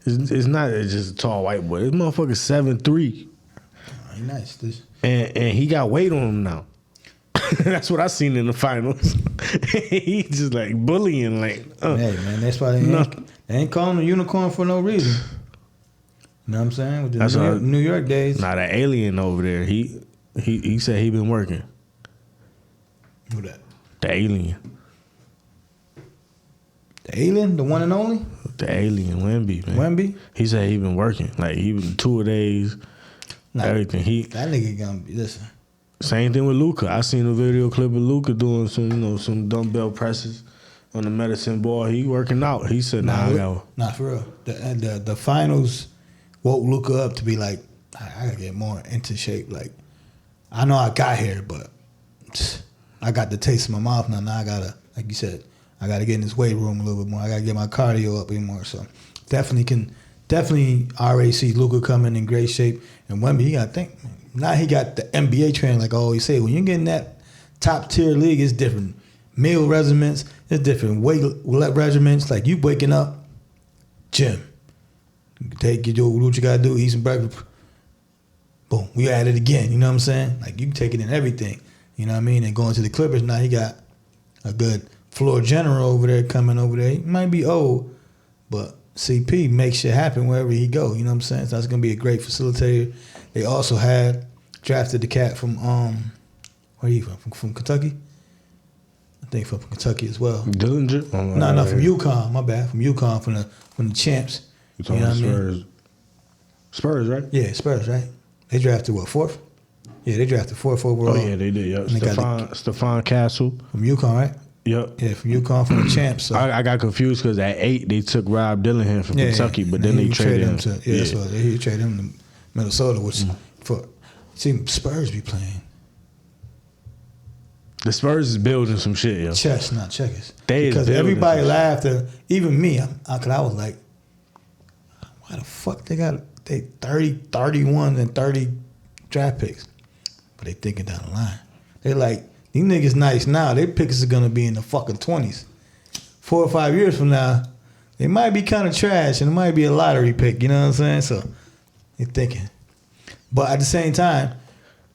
It's not just a tall white boy. This motherfucker 7'3". He nice. And he got weight on him now. That's what I seen in the finals. He just like bullying, like. Hey man, that's why they ain't calling him a unicorn for no reason. You know what I'm saying? With the New York days. Nah, that alien over there. He said he been working. Who that? The alien. The alien, the one and only. The alien, Wemby, man. Wemby. He said he been working. Like he been 2 days. Everything. That nigga gonna be listen. Same thing with Luka. I seen a video clip of Luka doing some dumbbell presses on the medicine ball. He working out. He said, Nah, for real. The finals woke Luka up to be like, I gotta get more into shape. Like, I know I got here, but I got the taste in my mouth now. Now I gotta, like you said, I gotta get in this weight room a little bit more. I gotta get my cardio up even more. So definitely already see Luka coming in great shape. And Wemby, you gotta think, now he got the NBA training, like I always say. When you're getting that top tier league, it's different meal regimens, it's different weight regimens. Like you waking up, gym. Take do what you gotta do, eat some breakfast. Boom, we at it again. You know what I'm saying? Like you take it in everything. You know what I mean? And going to the Clippers, now he got a good floor general over there coming over there. He might be old, but CP makes shit happen wherever he go. You know what I'm saying? So that's gonna be a great facilitator. They also had drafted the cat from where are you from Kentucky? I think from Kentucky as well. Dillinger? No, from UConn. My bad, from UConn, from the champs. You talking about Spurs? Spurs, right? Yeah, Spurs, right? They drafted what, 4th? Yeah, they drafted 4th overall. Oh yeah, they did. Yep. Stephon Castle from UConn, right? Yep. Yeah, from UConn, from the champs. So. I got confused because at 8 they took Rob Dillingham from Kentucky, but then they traded him. That's what he traded him to Minnesota, which Spurs be playing. The Spurs is building some shit, yo. Chess, not checkers. Because everybody laughed at, even me, because I was like, why the fuck they 30, 31, and 30 draft picks? But they thinking down the line. They like, these niggas nice now. Their picks are going to be in the fucking 20s. 4 or 5 years from now, they might be kind of trash and it might be a lottery pick, you know what I'm saying? So they thinking. But at the same time,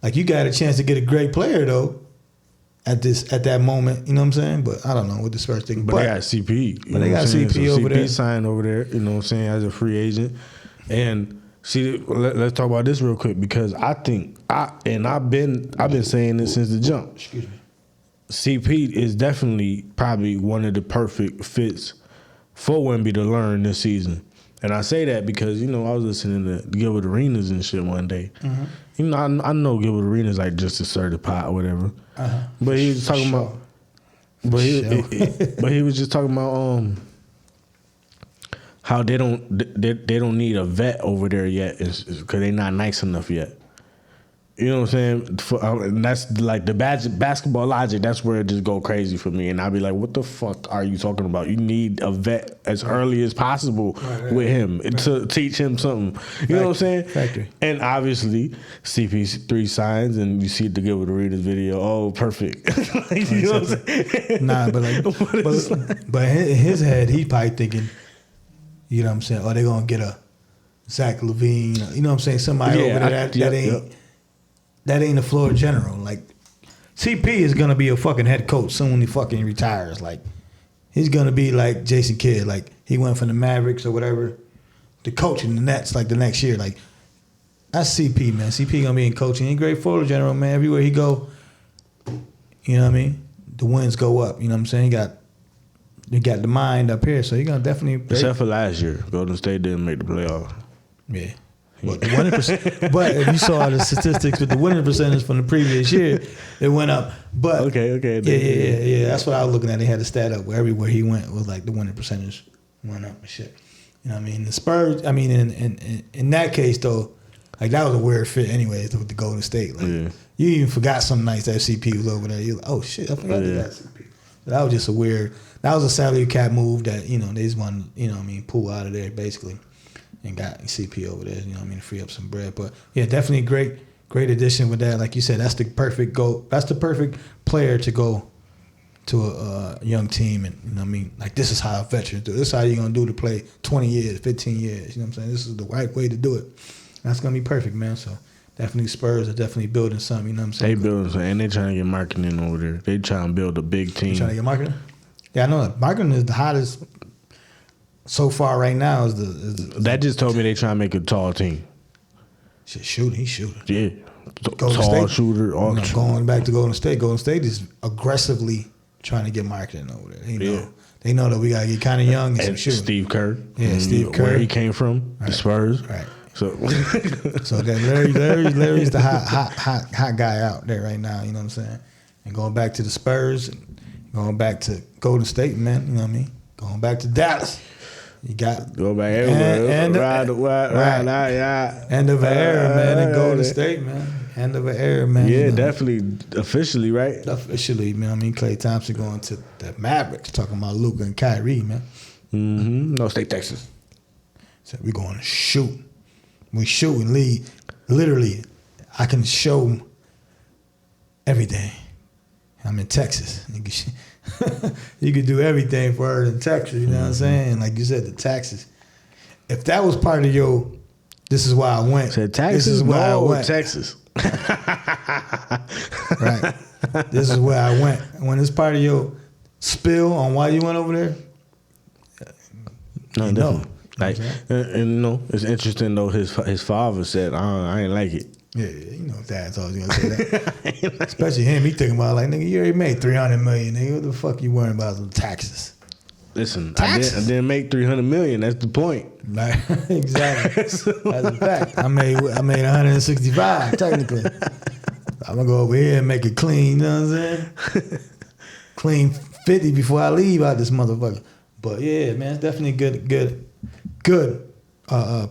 like you got a chance to get a great player though at that moment, you know what I'm saying? But I don't know what this first thing. But they got CP. But they got CP over there. CP signed over there, you know what I'm saying, as a free agent. And see, let's talk about this real quick because I've been saying this since the jump. Excuse me. CP is definitely probably one of the perfect fits for Wemby to learn this season. And I say that because, you know, I was listening to Gilbert Arenas and shit one day. Mm-hmm. You know, I know Gilbert Arenas like just a certified or whatever. Uh-huh. But he was talking about but he was just talking about how they don't need a vet over there yet because they're not nice enough yet. You know what I'm saying? And that's like the basketball logic. That's where it just go crazy for me. And I'll be like, what the fuck are you talking about? You need a vet as early as possible with him to teach him something. You know what I'm saying? Factory. And obviously, CP3 signs and you see the Gilbert Arenas video. Oh, perfect. You know what I'm saying? Nah, but in his head, he probably thinking, you know what I'm saying? Oh, they're going to get a Zach LaVine. You know what I'm saying? Somebody over there that ain't the floor general. Like, CP is gonna be a fucking head coach soon when he fucking retires. Like, he's gonna be like Jason Kidd. Like, he went from the Mavericks or whatever to coaching the Nets like the next year. Like, that's CP, man. CP gonna be in coaching. He's great floor general, man. Everywhere he go, you know what I mean? The wins go up. You know what I'm saying? He got the mind up here, so he gonna definitely. Except for last year, Golden State didn't make the playoff. Yeah. But the winning but if you saw the statistics with the winning percentage from the previous year, it went up. But okay. Yeah. That's what I was looking at. They had a stat up where everywhere he went was like the winning percentage went up and shit. You know what I mean? The Spurs. I mean, in that case though, like that was a weird fit anyways with the Golden State. Like you even forgot some nights that CP was over there. You're like, oh shit, I forgot they got CP. So that was just a weird. That was a salary cap move that they just wanted pull out of there basically. And got CP over there, you know what I mean, to free up some bread. But yeah, definitely great addition with that. Like you said, that's the perfect player to go to a young team. And you know what I mean, like this is how veterans do it. This is how you're gonna do to play 20 years, 15 years. You know what I'm saying? This is the right way to do it. That's gonna be perfect, man. So definitely Spurs are definitely building something, you know what I'm saying? They building something and they trying to get marketing over there. They trying to build a big team. You trying to get marketing? Yeah, I know that. Marketing is the hottest. So far, right now is that just told me they trying to make a tall team. He's shooting. Yeah, Golden tall State, shooter. Going back to Golden State. Golden State is aggressively trying to get marketing over there. They know that we gotta get kind of young and some shooting. Steve Kerr. Yeah, Steve Kerr. Where he came from, the Spurs. Right. So that Larry's the hot guy out there right now. You know what I'm saying? And going back to the Spurs, and going back to Golden State, man. You know what I mean? Going back to Dallas. You got go back everywhere. End of an era, man. And Golden State, man. End of an era, man. Yeah, definitely. Officially, right? Officially, man. I mean, Klay Thompson going to the Mavericks, talking about Luka and Kyrie, man. Mm-hmm. No State, Texas. So we're going to shoot. We shoot and lead. Literally, I can show everything. I'm in Texas. You could do everything for her in Texas, you know what I'm saying? Like you said, the taxes. If that was part of your, this is why I went. Said Texas, this is where I went. Texas. Right. This is where I went. When it's part of your spill on why you went over there, no, definitely. Like, and it's interesting though. His father said, "I ain't like it." Yeah, you know, dad's always gonna say that. Especially him. He thinking about like, nigga, you already made $300 million. Nigga, what the fuck you worrying about some taxes? Listen, taxes? I didn't make $300 million. That's the point. Like, exactly. That's a fact. I made 165 technically. I'm gonna go over here and make it clean. You know what I'm saying? Clean 50 before I leave out this motherfucker. But yeah, man, it's definitely good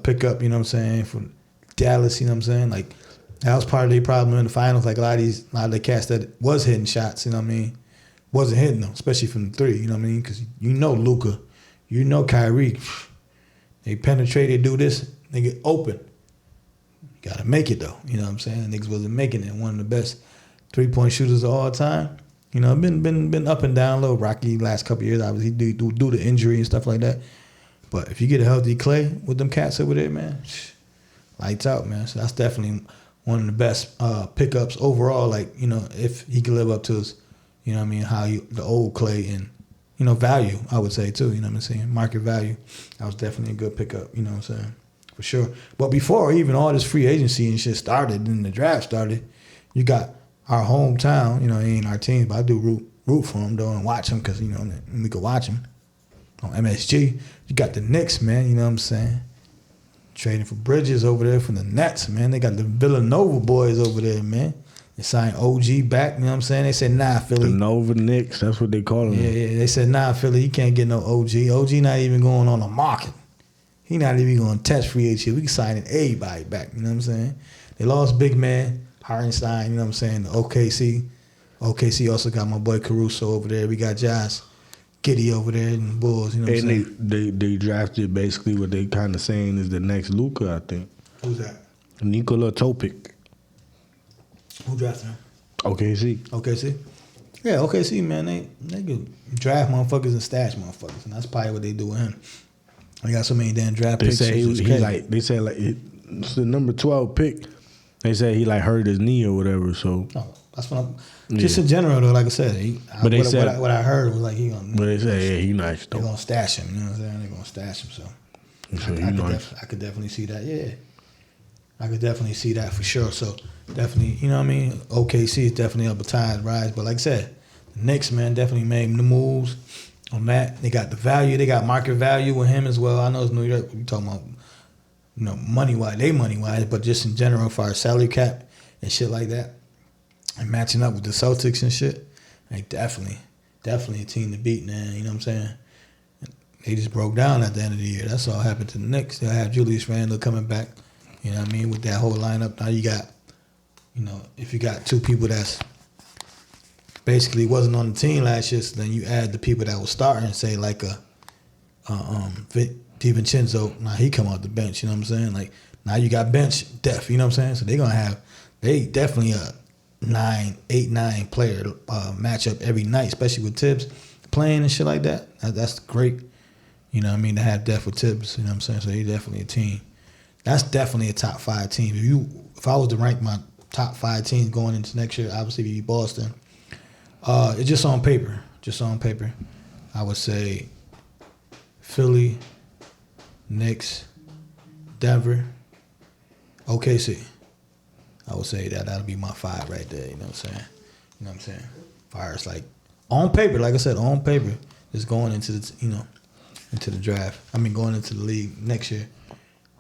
pickup. You know what I'm saying? From Dallas. You know what I'm saying? Like that was part of their problem in the finals. Like a lot of the cats that was hitting shots. You know what I mean? Wasn't hitting them, especially from the three. You know what I mean? Because you know Luka, you know Kyrie. They penetrate. They do this. They get open. You gotta make it though. You know what I'm saying? Niggas wasn't making it. One of the best 3-point shooters of all time. You know, been up and down, a little rocky last couple of years. Obviously, due to injury and stuff like that. But if you get a healthy Clay with them cats over there, man, lights out, man. So that's definitely one of the best pickups overall. Like, you know, if he can live up to his, you know what I mean, the old Clay and, you know, value, I would say too. You know what I'm saying? Market value. That was definitely a good pickup. You know what I'm saying? For sure. But before even all this free agency and shit started and the draft started, you got our hometown, you know, he ain't our team, but I do root for him though and watch him because, you know, we could watch him on MSG. You got the Knicks, man, you know what I'm saying? Trading for Bridges over there from the Nets, man. They got the Villanova boys over there, man. They signed OG back, you know what I'm saying? They said, nah, Philly. The Nova Knicks, that's what they call them. Yeah. They said, nah, Philly, you can't get no OG. OG not even going on the market. He not even going to touch free agency. We can sign everybody back, you know what I'm saying? They lost big man. Hartenstein, you know what I'm saying? The OKC. OKC also got my boy Caruso over there. We got Josh Giddey over there in the Bulls, you know what I'm saying? And they drafted basically what they kind of saying is the next Luka, I think. Who's that? Nikola Topic. Who drafted him? OKC. OKC? Yeah, OKC, man, they could draft motherfuckers and stash motherfuckers, and that's probably what they do with him. They got so many damn draft picks. They said it's the number 12 pick. They said he like hurt his knee or whatever. So that's what just in general though. Like I said, what I heard was like he gonna. But they said he nice though. They gonna stash him. You know what I'm saying? They gonna stash him. So I could definitely see that. Yeah, I could definitely see that for sure. So definitely, you know what I mean. OKC is definitely up a tide rise. But like I said, the Knicks, man, definitely made the moves on that. They got the value. They got market value with him as well. I know it's New York. We talking about. You know, money wise, but just in general for our salary cap and shit like that, and matching up with the Celtics and shit, like definitely a team to beat, man. You know what I'm saying? They just broke down at the end of the year. That's all happened to the Knicks. They'll have Julius Randle coming back. You know what I mean? With that whole lineup, now you got, you know, if you got two people that's basically wasn't on the team last year, so then you add the people that were starting, say like DiVincenzo, now he come off the bench, you know what I'm saying? Like, now you got bench depth, you know what I'm saying? So they definitely a 8-9 player matchup every night, especially with Tibbs playing and shit like that. That's great, you know what I mean, to have depth with Tibbs, you know what I'm saying? So they definitely a team. That's definitely a top 5 team. If I was to rank my top 5 teams going into next year, obviously it'd be Boston. It's just on paper, I would say Philly, Knicks, Denver, OKC. I would say that'll be my 5 right there, you know what I'm saying? Far as like on paper, like I said, on paper, just going into the into the draft. I mean going into the league next year.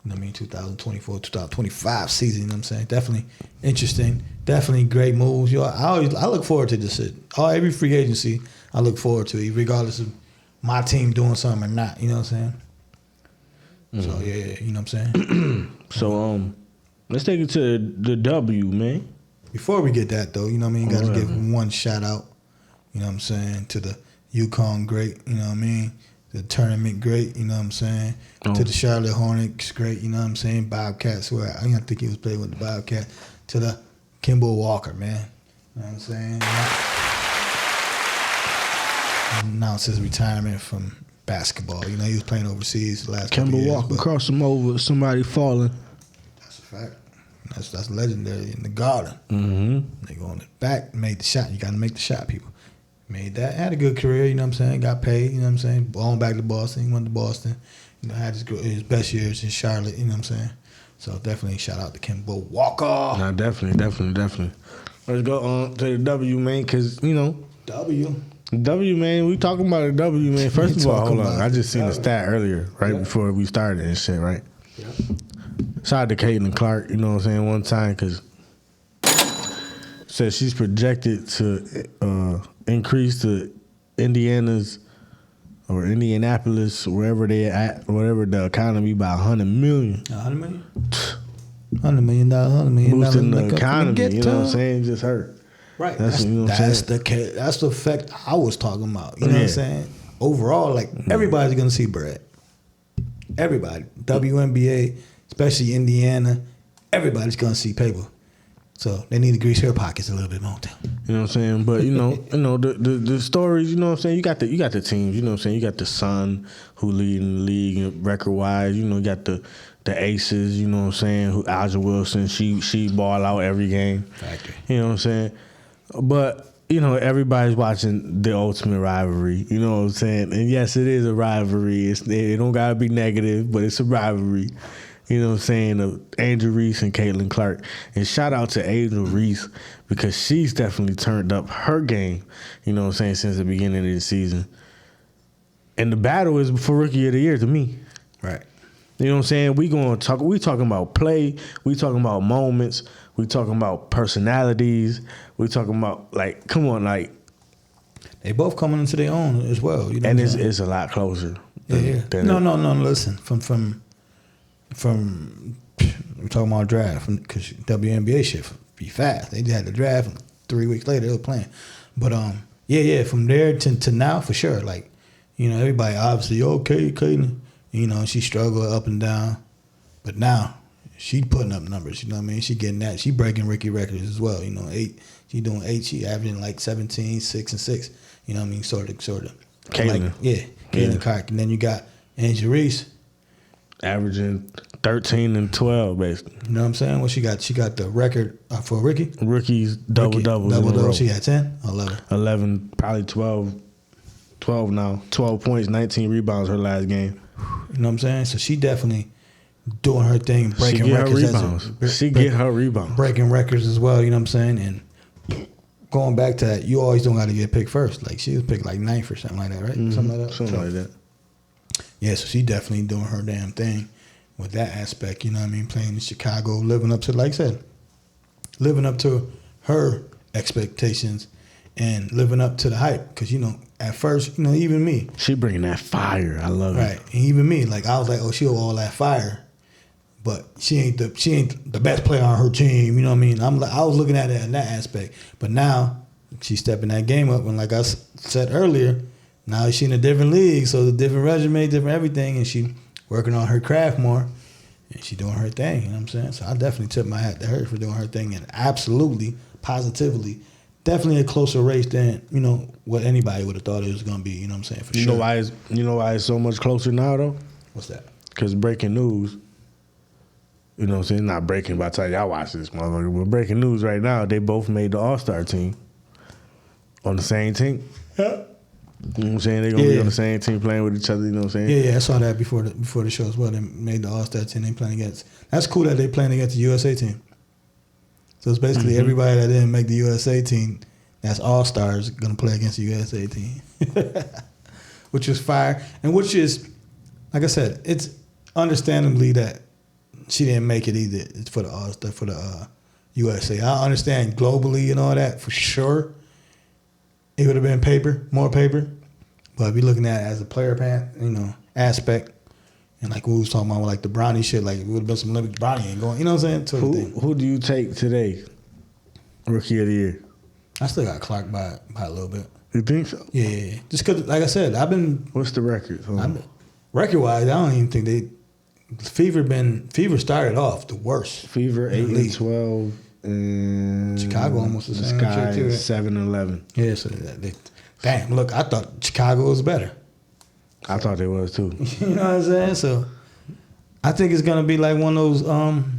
You know what I mean, 2024, 2025 season, you know what I'm saying? Definitely interesting. Definitely great moves. I look forward to this shit. Every free agency I look forward to it, regardless of my team doing something or not, you know what I'm saying? Mm-hmm. So yeah, you know what I'm saying? So let's take it to the W, man. Before we get that though, you know what I mean, gotta give one shout out, you know what I'm saying, to the UConn great, you know what I mean? The tournament great, you know what I'm saying? To the Charlotte Hornets great, you know what I'm saying? Bobcats, where I think he was playing with the Bobcat. To the Kimball Walker, man. You know what I'm saying? Announced his retirement from basketball. You know, he was playing overseas the last couple Kimball years. Walker crossed him over, somebody falling. That's a fact. That's legendary in the Garden. Mm-hmm. They go on the back, made the shot. You got to make the shot, people. Made that. Had a good career, you know what I'm saying? Got paid, you know what I'm saying? On back to Boston. He went to Boston. You know, had his best years in Charlotte, you know what I'm saying? So definitely shout out to Kimball Walker. Nah, definitely. Let's go on to the W, man, because, you know. W, man, we talking about a W, man. First of all, hold on. I just seen a stat earlier, right before we started and shit, right? Yeah. Shout out to Caitlin Clark, you know what I'm saying, one time, because said she's projected to increase to Indiana's or Indianapolis, wherever they're at, whatever the economy, by $100 million. $100 million? $100 million, $100 million. Boosting the economy, you know what I'm saying? Just her. Right. That's the effect I was talking about. You know what I'm saying? Overall, like, everybody's going to see bread. Everybody. WNBA, especially Indiana, everybody's going to see paper. So they need to grease her pockets a little bit more too. You know what I'm saying? But the stories, you know what I'm saying? You got the teams, you know what I'm saying? You got the Sun who lead in the league record wise, you know, you got the Aces, you know what I'm saying, who Aja Wilson, she ball out every game. Factory. You know what I'm saying? But, you know, everybody's watching the ultimate rivalry, you know what I'm saying? And yes, it is a rivalry. It don't gotta be negative, but it's a rivalry. You know what I'm saying, of Angel Reese and Caitlin Clark. And shout out to Angel Reese because she's definitely turned up her game, you know what I'm saying, since the beginning of the season. And the battle is for Rookie of the Year to me. Right. You know what I'm saying? We talking about play, we talking about moments, we talking about personalities, we talking about, like, come on, like. They both coming into their own as well. You know, and it's a lot closer. No, listen, from we're talking about draft, because WNBA shit be fast. They had the draft, and 3 weeks later they were playing. But from there to now, for sure. Like, you know, everybody obviously, okay, Caitlin, you know, she struggled up and down, but now she putting up numbers. You know what I mean? She getting that. She breaking Ricky records as well. You know, 8. She doing 8. She averaging like 17, 6 and 6. You know what I mean? Sort of. Caitlin. Like, Caitlin Clark, and then you got Angel Reese. Averaging 13 and 12, basically. You know what I'm saying? Well, she got the record for Ricky. Rookies double-doubles. Double-double. She had 10 or 11? 11, probably 12 now. 12 points, 19 rebounds her last game. You know what I'm saying? So she definitely doing her thing, breaking records. She get her rebounds. Breaking records as well, you know what I'm saying? And going back to that, you always don't got to get picked first. Like, she was picked like 9th or something like that, right? Mm-hmm. Something like that? Something like that. Yeah, so she definitely doing her damn thing with that aspect, you know what I mean? Playing in Chicago, living up to, like I said, living up to her expectations and living up to the hype. Because, you know, at first, you know, even me. She bringing that fire. I love it. Right. And even me, like, I was like, oh, she all that fire. But she ain't the best player on her team, you know what I mean? I was looking at it in that aspect. But now, she's stepping that game up. And like I said earlier, now she's in a different league, so the different resume, different everything, and she working on her craft more, and she doing her thing, you know what I'm saying? So I definitely tip my hat to her for doing her thing, and absolutely, positively, definitely a closer race than, you know, what anybody would have thought it was going to be, you know what I'm saying, for sure. You know why it's so much closer now, though? What's that? Because breaking news, you know what I'm saying? Not breaking by the time y'all watch this, motherfucker, but breaking news right now, they both made the All-Star team on the same team. Yeah. You know what I'm saying? They're going to be on the same team playing with each other, you know what I'm saying? Yeah, I saw that before the show as well. They made the All-Star team they playing against. That's cool that they playing against the USA team. So it's basically everybody that didn't make the USA team, that's All-Stars, going to play against the USA team. Which is fire. And which is, like I said, it's understandably that she didn't make it either. It's for the All-Star, for the USA. I understand globally and all that, for sure. It would have been more paper. But if you're looking at it as a player aspect, and like we was talking about, like the Brownie shit, like it would have been some Olympic Brownie ain't going, you know what I'm saying? Who do you take today, Rookie of the Year? I still got Clark by a little bit. You think so? Yeah. Just because, like I said, What's the record? Record-wise, I don't even think Fever started off the worst. Fever 8-12. And Chicago almost the same. Sky 7-11. Yeah, so damn, look, I thought Chicago was better. I thought they was too. You know what I'm saying? So I think it's gonna be like one of those.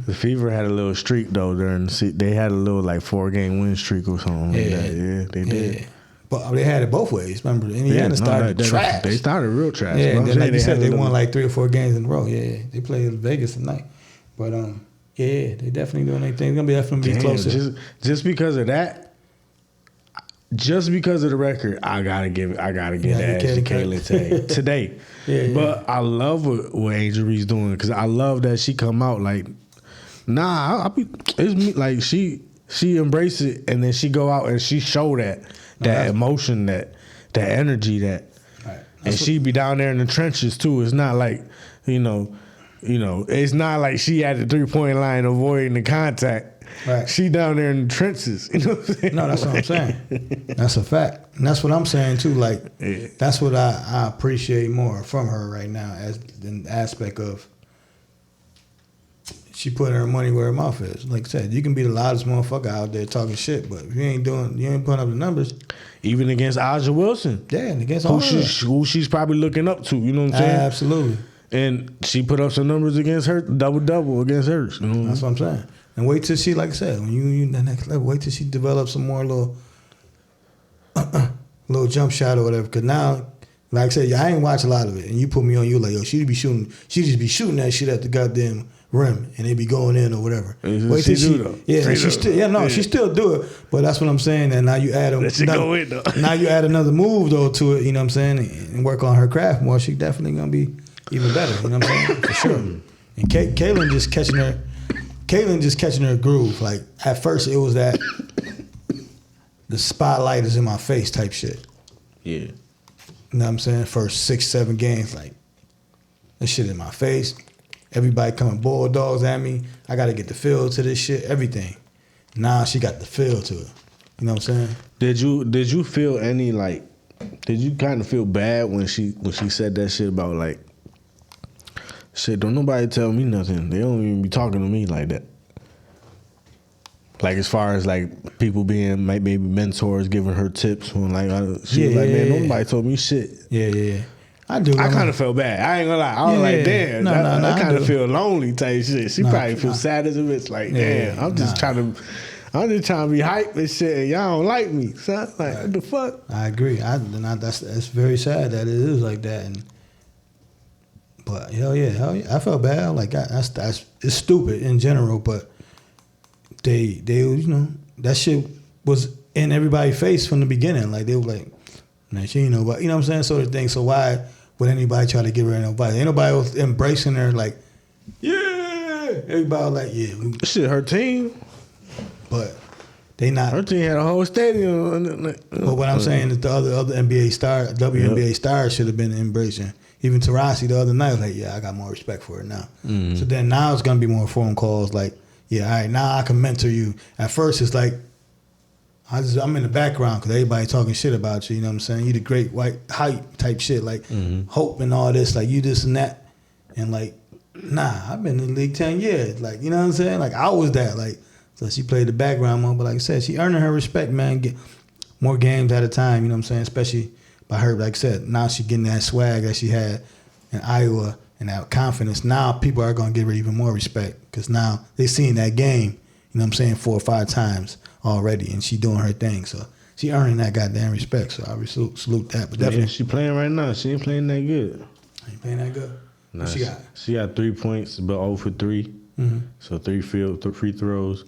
The Fever had a little streak though they had a little like 4-game win streak or something like that. Yeah, they did. But they had it both ways. Remember, Indiana started trash. They started real trash. Yeah, and then, like you said, they won like 3 or 4 games in a row. Yeah, they played in Vegas tonight. But yeah, they definitely doing their thing. It's gonna be definitely closer. Just because of that, just because of the record, I gotta give that to Caitlin today. But I love what Angel Reese doing because I love that she come out like, it's me, like she she embrace it, and then she go out and she show that emotion, that energy, that, Right. and she be down there in the trenches too. It's not like, it's not like she at the 3-point line avoiding the contact. Right. She down there in the trenches. You know what I'm saying? No, that's what I'm saying. That's a fact. And that's what I'm saying too. Like, that's what I appreciate more from her right now, as the aspect of she putting her money where her mouth is. Like I said, you can be the loudest motherfucker out there talking shit, but if you ain't putting up the numbers. Even against Aja Wilson. Yeah, and against all who she's probably looking up to, you know what I'm saying? Absolutely. And she put up some numbers against her, double against hers. You know? That's what I'm saying. And wait till she, like I said, when you the next level, wait till she develops some more little jump shot or whatever. Because now, like I said, I ain't watch a lot of it. And you put me on, you like, yo, she just be shooting that shit at the goddamn rim, and they be going in or whatever. Wait till she still do it. But that's what I'm saying. And now you add now you add another move though to it. You know what I'm saying? And work on her craft more. She definitely gonna be even better. You know what I'm saying? For sure. And Kaylin just catching her groove. Like at first it was that the spotlight is in my face type shit. Yeah. You know what I'm saying? First 6-7 games, like this shit in my face. Everybody coming bulldogs at me. I got to get the feel to this shit. Everything. Now she got the feel to it. You know what I'm saying? Did you feel any like? Did you kind of feel bad when she said that shit about like? Shit, don't nobody tell me nothing. They don't even be talking to me like that. Like as far as like people being maybe mentors, giving her tips when like she was like, man, nobody told me shit. Yeah. I do. I kind of felt bad. I ain't gonna lie. I was like, damn. I kind of feel lonely type shit. She probably feel sad as a bitch. Like, damn, I'm just trying to be hype and shit. And y'all don't like me, son. Like, what the fuck? I agree. That's very sad that it is like that. But hell yeah, I felt bad. Like that's it's stupid in general. But they that shit was in everybody's face from the beginning. Like they were like, man, she ain't nobody. You know what I'm saying? Sort of thing. So why would anybody try to give her any advice? Ain't nobody was embracing her like, yeah. Everybody was like, yeah. Shit, her team. But they not. Her team had a whole stadium. But what I'm saying is the other NBA stars, WNBA stars should have been embracing. Even Tarasi the other night was like, yeah, I got more respect for her now. Mm-hmm. So then now it's going to be more phone calls like, yeah, all right, now I can mentor you. At first it's like, I'm in the background because everybody talking shit about you. You know what I'm saying? You the great white hype type shit, like hope and all this, like you this and that. And like, nah, I've been in the league 10 years. Like, you know what I'm saying? Like I was that. Like, so she played the background more. But like I said, she earning her respect, man. Get more games at a time. You know what I'm saying? Especially by her, like I said, now she getting that swag that she had in Iowa and that confidence. Now people are gonna give her even more respect because now they seen that game. You know what I'm saying? 4 or 5 times already, and she doing her thing. So she earning that goddamn respect. So I salute that. But definitely, she playing right now. She ain't playing that good. Ain't playing that good. Nah, what she got? She got 3 points, but 0 for 3. Mm-hmm. So 3 free throws.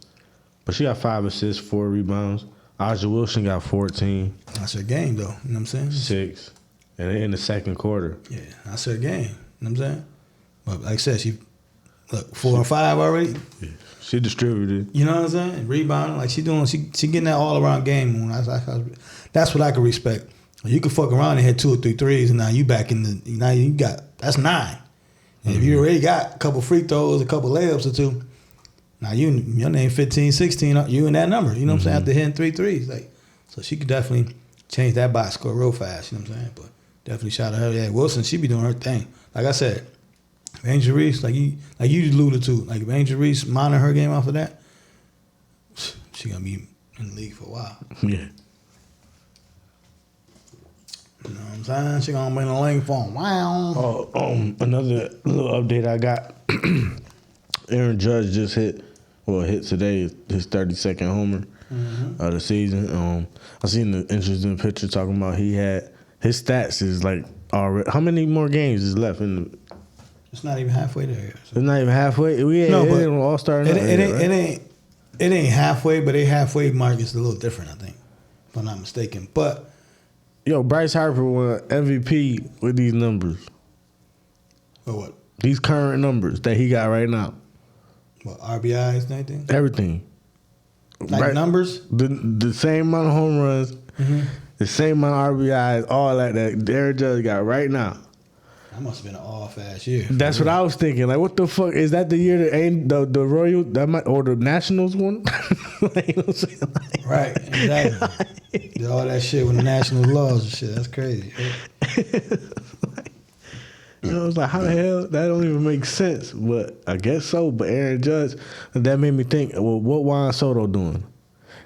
But she got 5 assists, 4 rebounds. Aja Wilson got 14. That's her game, though. You know what I'm saying? 6. And in the second quarter. Yeah, that's her game. You know what I'm saying? But like I said, she 4 and 5 already. Yeah. She distributed. You know what I'm saying? Rebounding, like she getting that all around game. That's what I can respect. You can fuck around and hit 2 or 3 threes, and now you back in the. Now you got that's 9. And if you already got a couple free throws, a couple layups or 2, now your name 15, 16, you in that number. You know what I'm saying? After hitting 3 threes, like so she could definitely change that box score real fast. You know what I'm saying? But definitely shout out her. Yeah, Wilson, she be doing her thing. Like I said. Angel Reese, like you alluded to, like if Angel Reese monitor her game off of that, she gonna be in the league for a while. Yeah. You know what I'm saying? She gonna be in the league for a while. Another little update I got. Aaron Judge just hit today his 32nd homer of the season. I seen the interesting picture talking about he had his stats is like already. How many more games is left in the? It's not even halfway there. So. It's not even halfway. It ain't all-star. It ain't halfway, but a halfway mark is a little different, I think, if I'm not mistaken. But yo, Bryce Harper won MVP with these numbers. Or what? These current numbers that he got right now. What, RBIs and anything? Everything. Like numbers? The same amount of home runs, the same amount of RBIs, all that Aaron Judge got right now. That must have been an off-ass year. That's what I was thinking. Like, what the fuck? Is that the year that the Royal or the Nationals won? Like, you know what I'm saying? Like, right, exactly. Did all that shit when the Nationals lost and shit. That's crazy. You know, it's like, how the hell? That don't even make sense. But I guess so. But Aaron Judge, that made me think, well, what Juan Soto doing?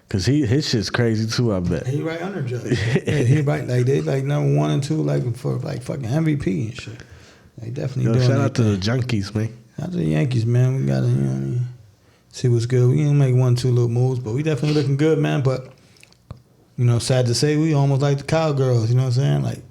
Because his shit's crazy too, I bet. He right under Judge. Yeah, he right, like, they like number 1 and 2, like, for like fucking MVP and shit. They definitely doing shout out to thing. the Junkies, man. Shout out to the Yankees, man. We gotta, you know what I mean, see what's good. We ain't make 1, 2 little moves, but we definitely looking good, man. But, you know, sad to say, we almost like the Cowgirls, you know what I'm saying? Like,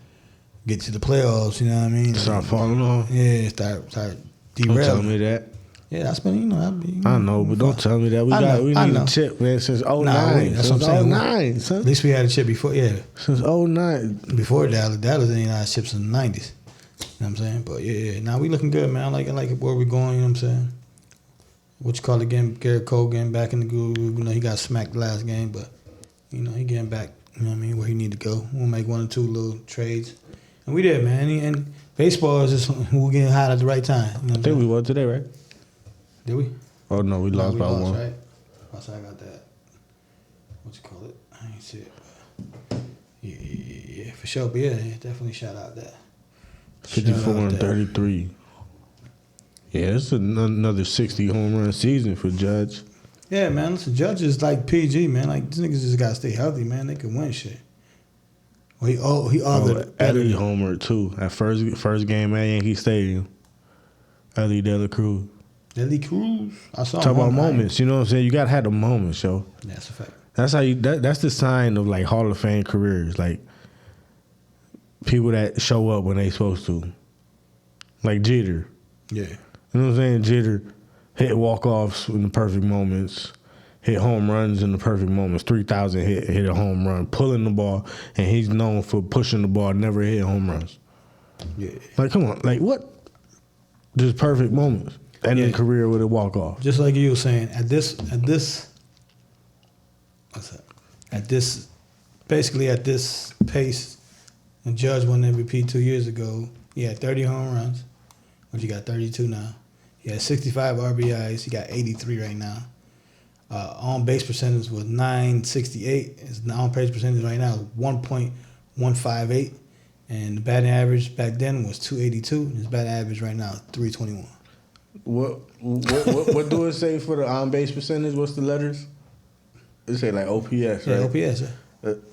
get to the playoffs, you know what I mean? Start falling off. Yeah, start derailing. Don't tell me that. Yeah, that's been, you know, I know, but don't tell me that. We need a chip, man, since 09. That's what I'm saying. 09, son. At least we had a chip before, yeah. Since 09. Before Dallas ain't had chips in the 90s. You know what I'm saying? But yeah. Now we looking good, man. I like where we going, you know what I'm saying? What you call it again? Garrett Cole getting back in the groove. You know, he got smacked the last game, but, you know, he getting back, you know what I mean, where he need to go. We'll make 1 or 2 little trades. And we did, man. And baseball is just, we're getting hot at the right time. You know I think we won today, right? Did we? Oh, no, we lost by 1. Right? So I got that. What you call it? I ain't see it. Yeah, for sure. But yeah, definitely shout out that. 54 and 33. Yeah, it's another 60 home run season for Judge. Yeah, man. Listen, Judge is like PG, man. Like, these niggas just gotta stay healthy, man. They can win shit. Well, he Eddie homer too at first game at Yankee Stadium. Eddie De La Cruz. Deli Cruz. I saw Talk about moments, you know what I'm saying? You gotta have the moments, yo. That's a fact. That's how that's the sign of like Hall of Fame careers. Like people that show up when they supposed to. Like Jeter. Yeah. You know what I'm saying? Jeter hit walk-offs in the perfect moments, hit home runs in the perfect moments. 3,000 hit a home run, pulling the ball, and he's known for pushing the ball, never hit home runs. Yeah. Like, come on. Like, what? Just perfect moments. Ending career with a walk-off. Just like you were saying, at this pace, and Judge won MVP 2 years ago. He had 30 home runs, which he got 32 now. He had 65 RBIs. He got 83 right now. On base percentage was 968. His on base percentage right now is 1.158, and the batting average back then was 282. His batting average right now is 321. What do it say for the on base percentage? What's the letters? It say like OPS, right? Yeah, OPS. Yeah.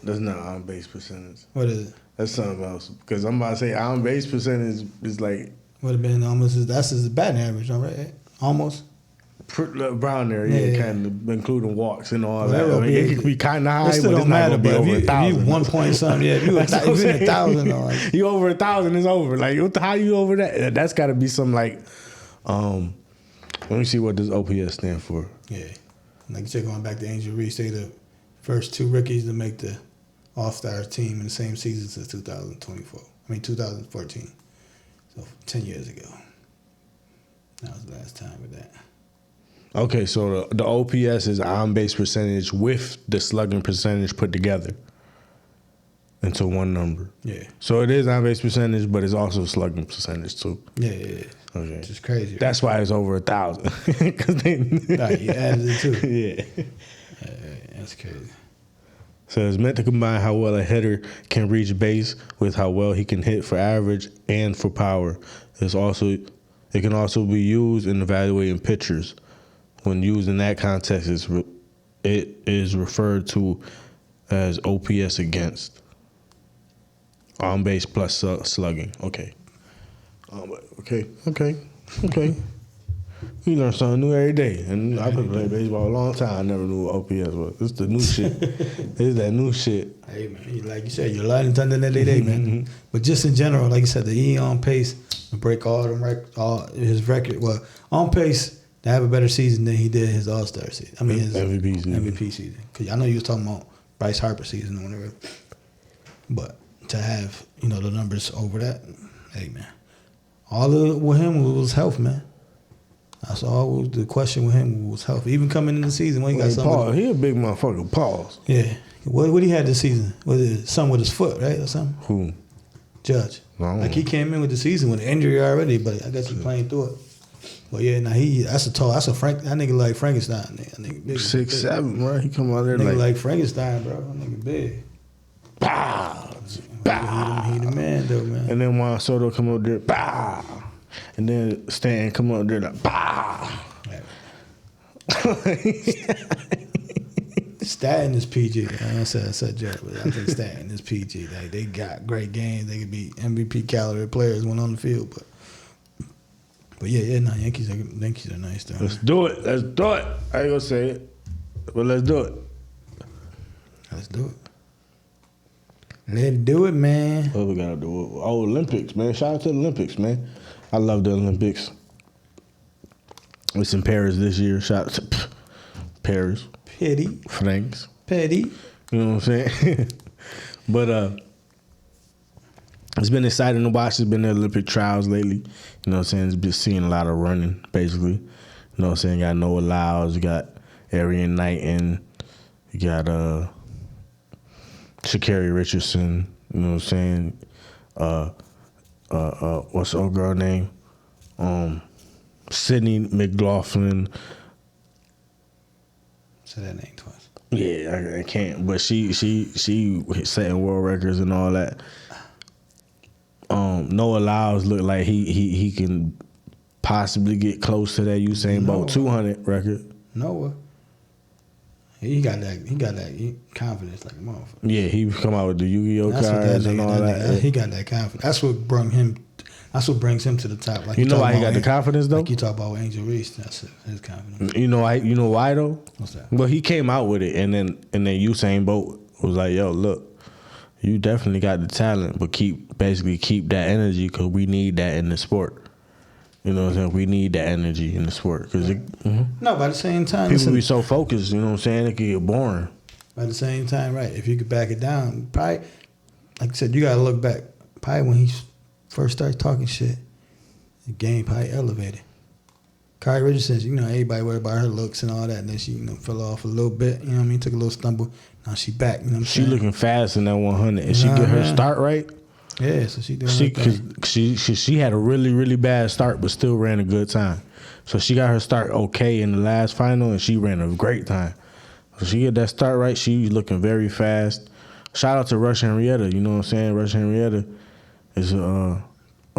That's not on base percentage. What is it? That's something else. Because I'm about to say on base percentage is like would have been almost. That's his batting average, all right? Almost. Brown there, yeah, kind of including walks and all well, that. I mean, it could be kind of high, but it's not matter. Gonna be over 1,000. If you 1 point something, yeah, if you 1,000, like, you over 1,000, it's over. Like, how you over that? That's got to be some like. Let me see what does OPS stand for. Yeah, like you said, going back to Angel Reese, they the first 2 rookies to make the All-Star team in the same season since 2014. So 10 years ago. That was the last time with that. Okay, so the OPS is on base percentage with the slugging percentage put together into one number. Yeah. So it is on base percentage, but it's also slugging percentage too. Yeah. Okay. Which is crazy. That's why it's over 1,000. Right, you added it too. Yeah. That's crazy. So it's meant to combine how well a hitter can reach base with how well he can hit for average and for power. It can also be used in evaluating pitchers. When used in that context, it is referred to as OPS against. On base plus slugging. Okay. Okay. We learn something new every day. And I've been playing baseball a long time. I never knew what OPS was. It's the new shit. It's that new shit. Hey, man, like you said, you're learning something every day, man. Mm-hmm. But just in general, like you said, he on pace to break all his record. Well, on pace to have a better season than he did his All-Star season. I mean, his MVP season. Because I know you was talking about Bryce Harper season or whatever. But to have, the numbers over that, hey, man. All with him was health, man. That's always the question with him was health. Even coming in the season when he got something. He a big motherfucker. Pause. Yeah. What he had this season? Was it something with his foot, right, or something? Who? Judge. Like he came in with the season with an injury already, but I guess he playing through it. But yeah, now that nigga like Frankenstein. That nigga big. 6'7", bro. He come out there like Frankenstein, bro. That nigga big. Bow. Bow. He the man though, man. And then Juan Soto come up there, bow. And then Stan come up there like, bow. Stanton is PG. I said Jared, but I think Stanton is PG. Like, they got great games. They could be MVP caliber players when on the field. But yeah, no, Yankees are nice though. Let's do it. I ain't gonna say it, but let's do it. Let's do it, man. What we gotta do? Oh, Olympics, man. Shout out to the Olympics, man. I love the Olympics. It's in Paris this year. Shout out to Paris. France. Petty. You know what I'm saying? But it's been exciting to watch. It's been the Olympic trials lately. You know what I'm saying? It's been seeing a lot of running, basically. You know what I'm saying? You got Noah Lyles, you got Arian Knighton, you got Sha'Carri Richardson, you know what I'm saying? What's the old girl name? Sydney McLaughlin. Say that name twice. Yeah, I can't. But she setting world records and all that. Noah Lyles look like he can possibly get close to that Usain Bolt 200 record. Noah. He got that confidence like a motherfucker. Yeah, he come out with the Yu-Gi-Oh cards and all that. He got that confidence. That's what brings him to the top. Like you know why he got the confidence though? Like you talk about Angel Reese, that's his confidence. You know why though? What's that? Well, he came out with it, and then Usain Bolt was like, "Yo, look, you definitely got the talent, but keep that energy because we need that in the sport." You know what I'm saying? We need that energy in the sport because no, by the same time, people be so focused. You know what I'm saying? It could get boring. By the same time, right? If you could back it down, probably, like I said, you gotta look back. Probably when he first started talking shit, the game probably elevated. Kyrie Richardson, everybody worried about her looks and all that, and then she, fell off a little bit. You know what I mean? Took a little stumble. Now she back. You know what I'm saying? She looking fast in that 100, and she get her start right. Yeah, so she doing her thing. She had a really, really bad start, but still ran a good time. So she got her start okay in the last final, and she ran a great time. So she get that start right. She looking very fast. Shout out to Rush Henrietta. You know what I'm saying? Rush Henrietta is a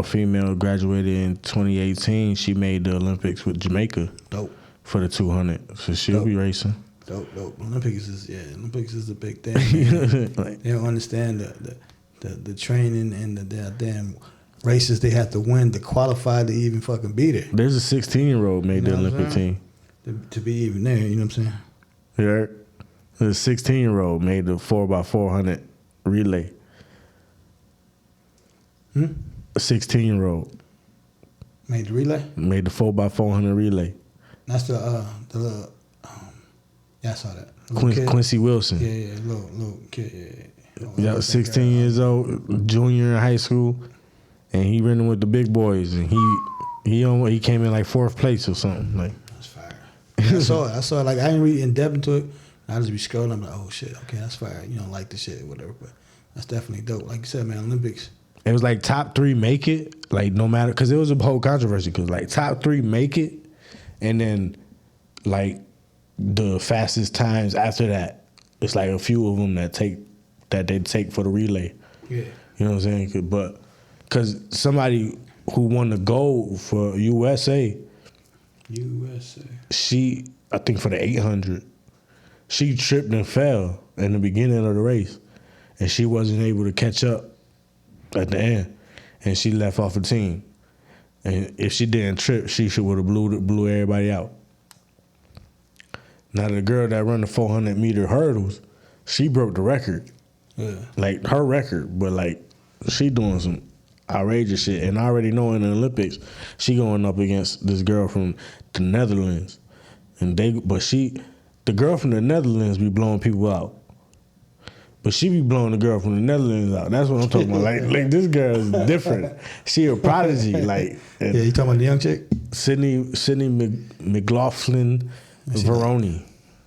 female, graduated in 2018. She made the Olympics with Jamaica. Dope. For the 200. So she'll be racing. Dope. Olympics is a big thing. Like, they don't understand the training and the damn races they have to win to qualify to even fucking be there. There's a 16-year-old made the Olympic team. To be even there, you know what I'm saying? Yeah. The 16-year-old made the 4x400 relay. A 16-year-old. Made the relay? Made the 4x400 relay. That's the I saw that. Quincy Wilson. Yeah, little kid, yeah. Yeah, 16 years old, junior in high school, and he running with the big boys, and he came in like 4th place or something. Like, that's fire. I saw it. Like, I didn't read in depth into it. I just be scrolling. I'm like, oh shit, okay, that's fire. You don't like the shit or whatever, but that's definitely dope. Like you said, man, Olympics. It was like top 3 make it, like no matter, because it was a whole controversy. Because like top 3 make it, and then like the fastest times after that, it's like a few of them that they take for the relay. Yeah, you know what I'm saying? But because somebody who won the gold for USA, she, I think for the 800, she tripped and fell in the beginning of the race, and she wasn't able to catch up at the end, and she left off the team. And if she didn't trip, she would have blew everybody out. Now the girl that run the 400-meter hurdles, she broke the record. Yeah. Like her record, but like she doing some outrageous shit. And I already know in the Olympics, she going up against this girl from the Netherlands. And the girl from the Netherlands be blowing people out. But she be blowing the girl from the Netherlands out. That's what I'm talking about. Like this girl is different. She a prodigy. Like Yeah, you talking about the young chick? Sydney McLaughlin Veroni.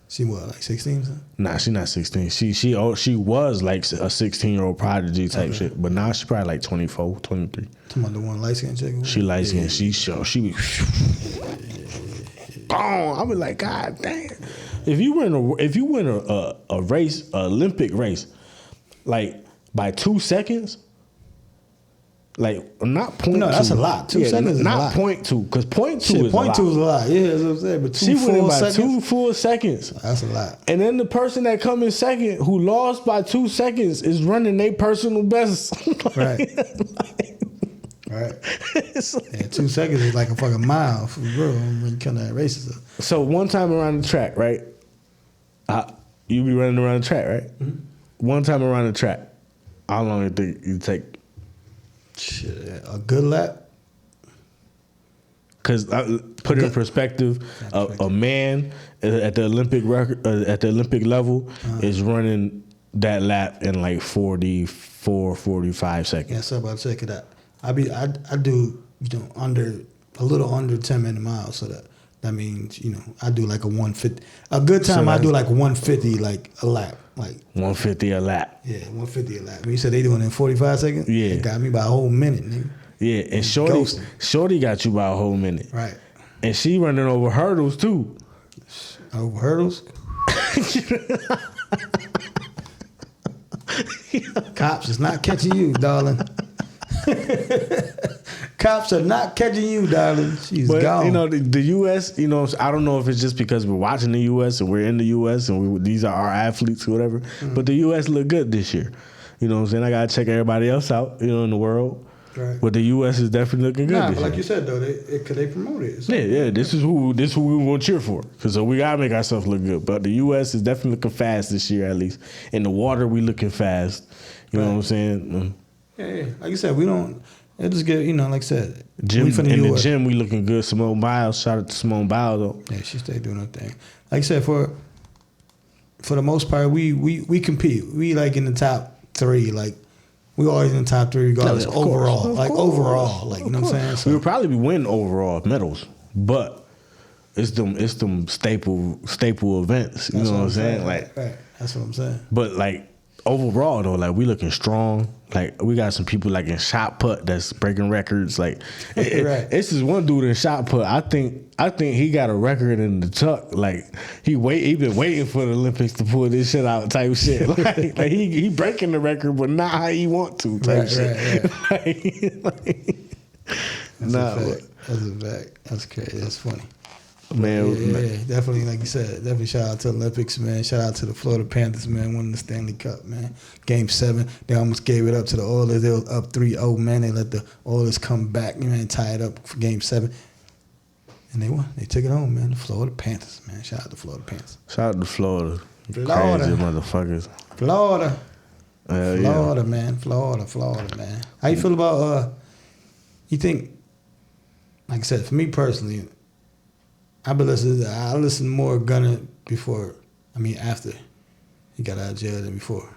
She what, like 16? Nah, she not 16. She was like a 16-year-old prodigy type shit, but now she probably like 24, 23. Talking about the one light skinned chick? She light skinned. She be boom. I was like, God damn. If you win a race, an Olympic race, like by 2 seconds, like not point. No, that's a lot. 2 seconds is not a lot. Point two, because point two is point a lot. two is a lot. Yeah, that's what I'm saying. But She went by seconds, 2 full seconds. That's a lot. And then the person that come in second, who lost by 2 seconds, is running their personal best. Right. Right. Yeah, 2 seconds is like a fucking mile for real when you come to races. So one time around the track, right? You be running around the track, right? Mm-hmm. One time around the track, how long do you think you take? Shit, a good lap. Because put it in perspective, a man at the Olympic record, at the Olympic level, is running that lap in like 44, 45 seconds. Yeah, so about to check it out. I do a little under 10-minute miles, so that means I do like a 150. A good time so I do like 150 like a lap, like 150 a lap. Yeah, 150 a lap. When you said they doing it in 45 seconds, yeah, it got me by a whole minute, nigga. Yeah, and Shorty got you by a whole minute, right? And she running over hurdles too. Over hurdles. Cops is not catching you, darling. Cops are not catching you, darling. She's gone. The U.S., I don't know if it's just because we're watching the U.S. and we're in the U.S. and these are our athletes or whatever, but the U.S. look good this year. You know what I'm saying? I got to check everybody else out, in the world. Right. But the U.S. is definitely looking good this year. Like you said, though, they promote it. So. Yeah, this is who we want to cheer for. So we got to make ourselves look good. But the U.S. is definitely looking fast this year, at least. In the water, we looking fast. You know what I'm saying? Yeah. Like you said, we don't... It just get, like I said, the gym, we looking good. Simone Biles, shout out to Simone Biles, though. Yeah, she stay doing her thing. Like I said, for the most part, we compete. We like in the top 3. Like we always in the top 3 regardless. Overall, like you know what I'm saying. So, we would probably be winning overall medals, but it's them staple events. You know what I'm saying? Like, right. That's what I'm saying. But like overall though, like we looking strong. Like we got some people like in shot put that's breaking records. Like it's this one dude in shot put. I think he got a record in the tuck. Like he been waiting for the Olympics to pull this shit out type shit. Like he breaking the record, but not how he want to type shit. Right. That's a fact. That's crazy. That's funny. Man, yeah, definitely, like you said, definitely shout out to the Olympics, man. Shout out to the Florida Panthers, man, winning the Stanley Cup, man. Game 7, they almost gave it up to the Oilers. They was up 3-0, man. They let the Oilers come back, man, tie it up for Game 7. And they won. They took it home, man. The Florida Panthers, man. Shout out to Florida Panthers. Shout out to Florida. Crazy motherfuckers. Florida, yeah. Man. Florida, man. How you feel about, you think, like I said, for me personally, I listened more Gunna after he got out of jail than before.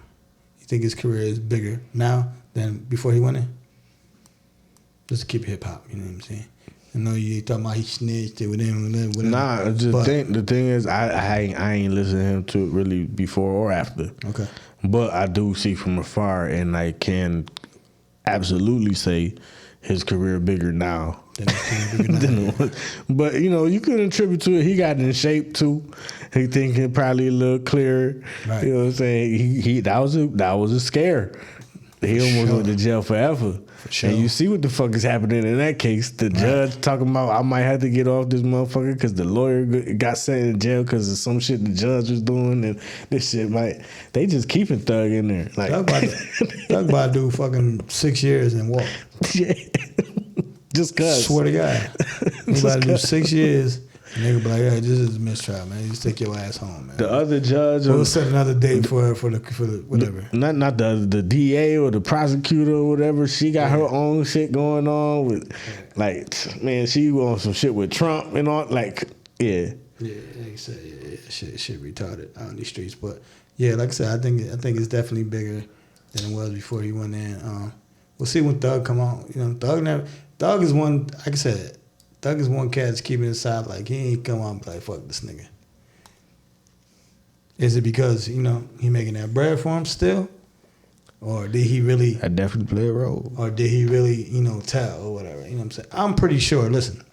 You think his career is bigger now than before he went in? Just to keep hip hop, you know what I'm saying? I know you talking about he snitched it with him, whatever. Nah, the thing is, I ain't listened to him to really before or after. Okay. But I do see from afar, and I can absolutely say his career bigger now. But you could attribute to it. He got in shape too. He thinking probably a little clearer. Right. You know what I'm saying? He that was a scare. He almost went to jail forever. For sure. And you see what the fuck is happening in that case. The judge talking about I might have to get off this motherfucker because the lawyer got sent in jail because of some shit the judge was doing, and this shit they just keeping Thug in there. Like Thug about to do fucking 6 years and walk. Yeah. Just cause. Swear to God. He about to do 6 years. And they be like, "Yeah, this is a mistrial, man. You just take your ass home, man." The other judge, we'll set another date for the whatever. Not the DA or the prosecutor or whatever. She got her own shit going on with, like, man, she on some shit with Trump and all. Like, yeah, Yeah, like I said, shit retarded out in these streets. But yeah, like I said, I think it's definitely bigger than it was before he went in. We'll see when Thug come out. You know, Thug is one. Like I said, Thug is one cat that's keeping it aside. Like he ain't come out and be like, fuck this nigga. Is it because he making that bread for him still, or did he really? I definitely play a role. Or did he really, tell or whatever? You know what I'm saying? I'm pretty sure. Listen,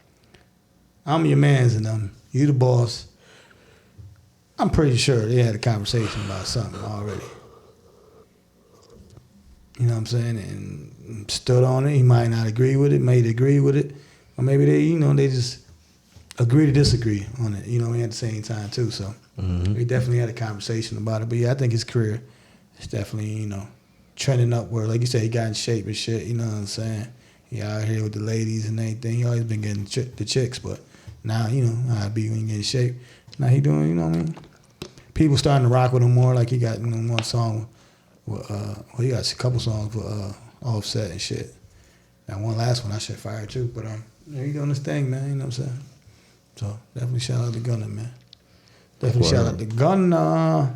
I'm your man's and you the boss. I'm pretty sure they had a conversation about something already. You know what I'm saying? And stood on it. He might not agree with it, may agree with it. Or maybe they just agree to disagree on it, at the same time too. So we definitely had a conversation about it. But yeah, I think his career is definitely, trending upward. Like you said, he got in shape and shit, you know what I'm saying? He out here with the ladies and everything. He always been getting the chicks, but now, how it be when you get in shape. Now he doing, what I mean? People starting to rock with him more. Like he got one song with, he got a couple songs with Offset and shit. That one last one, I shit fire too. But he doing his thing, man, you know what I'm saying? So definitely shout out to Gunna, man. Definitely shout out to Gunna.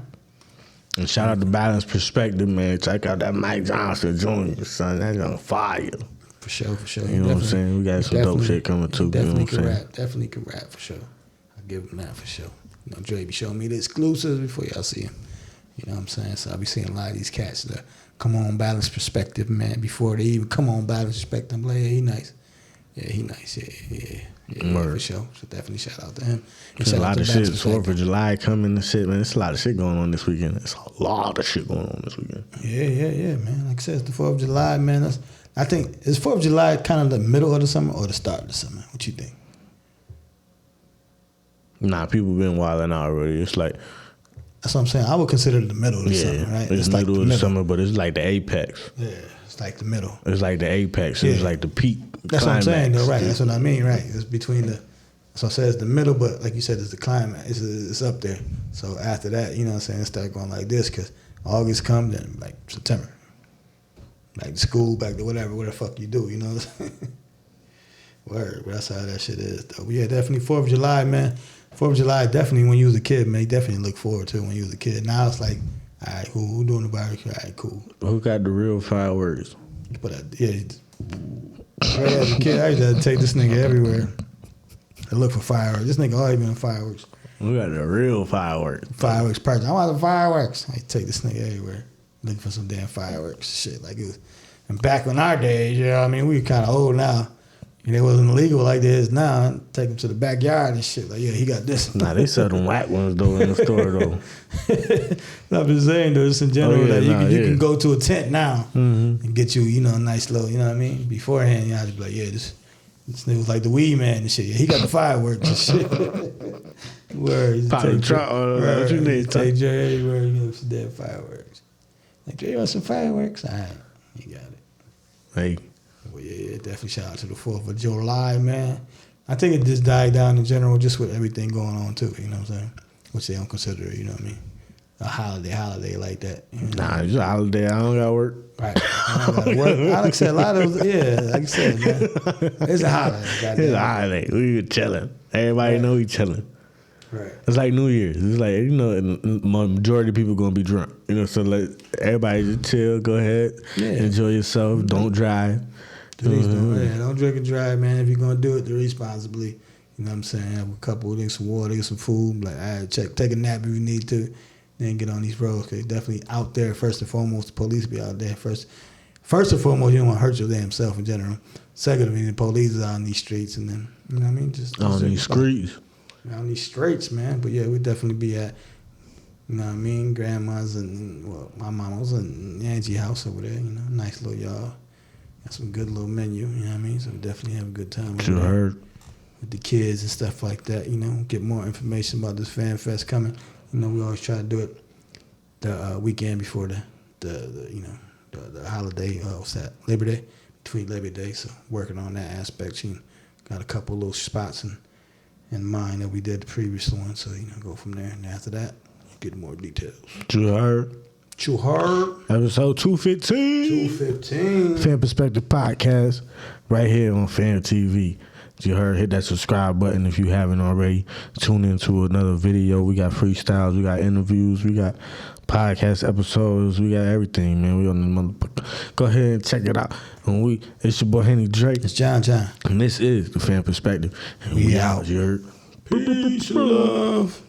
And shout out to Balance Perspective, man. Check out that Mike Johnson Jr., son. That's on fire. For sure. You know what I'm saying? We got some dope shit coming too. Definitely can rap. Definitely can rap for sure. I'll give him that for sure. Dre be showing me the exclusives before y'all see him. You know what I'm saying? So I'll be seeing a lot of these cats that come on Balance Perspective, man. Before they even come on Balance Perspective, I'm like, yeah, he nice. Yeah, he nice. Yeah, for sure. So definitely shout out to him. There's a lot of shit. 4th of July coming and shit, man. There's a lot of shit going on this weekend. There's a lot of shit going on this weekend. Yeah, man. Like I said, it's the 4th of July, man. I think, is 4th of July kind of the middle of the summer or the start of the summer? What you think? Nah, people been wilding out already. It's like... That's what I'm saying. I would consider it the middle of the summer, right? It's like middle of the summer, but it's like the apex. Yeah, it's like the middle. It's like the apex. It's like the peak. That's climax. What I'm saying, though, right? That's what I mean, right? It's between the... So I said it's the middle, but like you said, it's the climax. It's up there. So after that, you know what I'm saying, it started going like this because August come, then like September. Like school, back to whatever the fuck you do, you know what I'm saying? Word, but that's how that shit is, though. But yeah, definitely 4th of July, man. 4th of July, definitely when you was a kid, man, you definitely look forward to it when you was a kid. Now it's like, all right, cool, who doing the barbecue? All right, cool. Who got the real fireworks? But as a kid, I used to take this nigga everywhere to look for fireworks. This nigga always been in fireworks. We got the real fireworks. Fireworks person. I want the fireworks. I take this nigga everywhere looking for some damn fireworks. Shit, like it was. And back in our days, you know what I mean? We were kind of old now. And it wasn't illegal like it is now. Take him to the backyard and shit. Like, yeah, he got this. Nah, they sell them whack ones, though, in the store, though. I'm just saying, though, just in general, that you can go to a tent now and get you, a nice little, you know what I mean? Beforehand, you know, I'd be like, yeah, this nigga was like the weed man and shit. Yeah, he got the fireworks and shit. Word. Probably what you need. Take Dre everywhere, you know, some damn fireworks. Like, Dre, you want some fireworks? All right, you got it. Hey. Well, yeah, definitely shout out to the 4th of July, man. I think it just died down in general just with everything going on, too, you know what I'm saying? Which they don't consider it, you know what I mean? A holiday like that. You know? Nah, it's a holiday. I don't got to work. Right. I don't got to work. Like I said, a lot of, like I said, man. It's a holiday. It's a holiday. We chilling. Everybody know we chilling. Right. It's like New Year's. It's like, majority of people going to be drunk. You know, so like everybody just chill, go ahead, enjoy yourself, don't drive. Don't drink and drive, man. If you're going to do it, do it responsibly. You know what I'm saying? Have a couple, get some water, get some food. Like, all right, take a nap if you need to. Then get on these roads. Because definitely out there, first and foremost, the police be out there. First and foremost, you don't want to hurt your damn self in general. Second, I mean, the police is out on these streets. And then, you know what I mean? Just on these streets. On these streets, man. But yeah, we'd definitely be at, you know what I mean, grandma's and, my mama's and Angie house over there, you know, nice little yard. Got some good little menu, you know what I mean? So we definitely have a good time with the kids and stuff like that, you know, get more information about this Fan Fest coming. You know, we always try to do it the weekend before the holiday, what's that, Labor Day, between Labor Day. So working on that aspect. You got a couple little spots in mind that we did the previous one. So, you know, go from there. And after that, you get more details. Too hard. Episode 215. Fan Perspective Podcast right here on PhamTV. You heard, hit that subscribe button if you haven't already. Tune into another video. We got freestyles, we got interviews, we got podcast episodes, we got everything, man. We on the motherfucker. Go ahead and check it out. And it's your boy Henny Drake. It's John. And this is the Pham Perspective. And we out, you heard. Peace, love.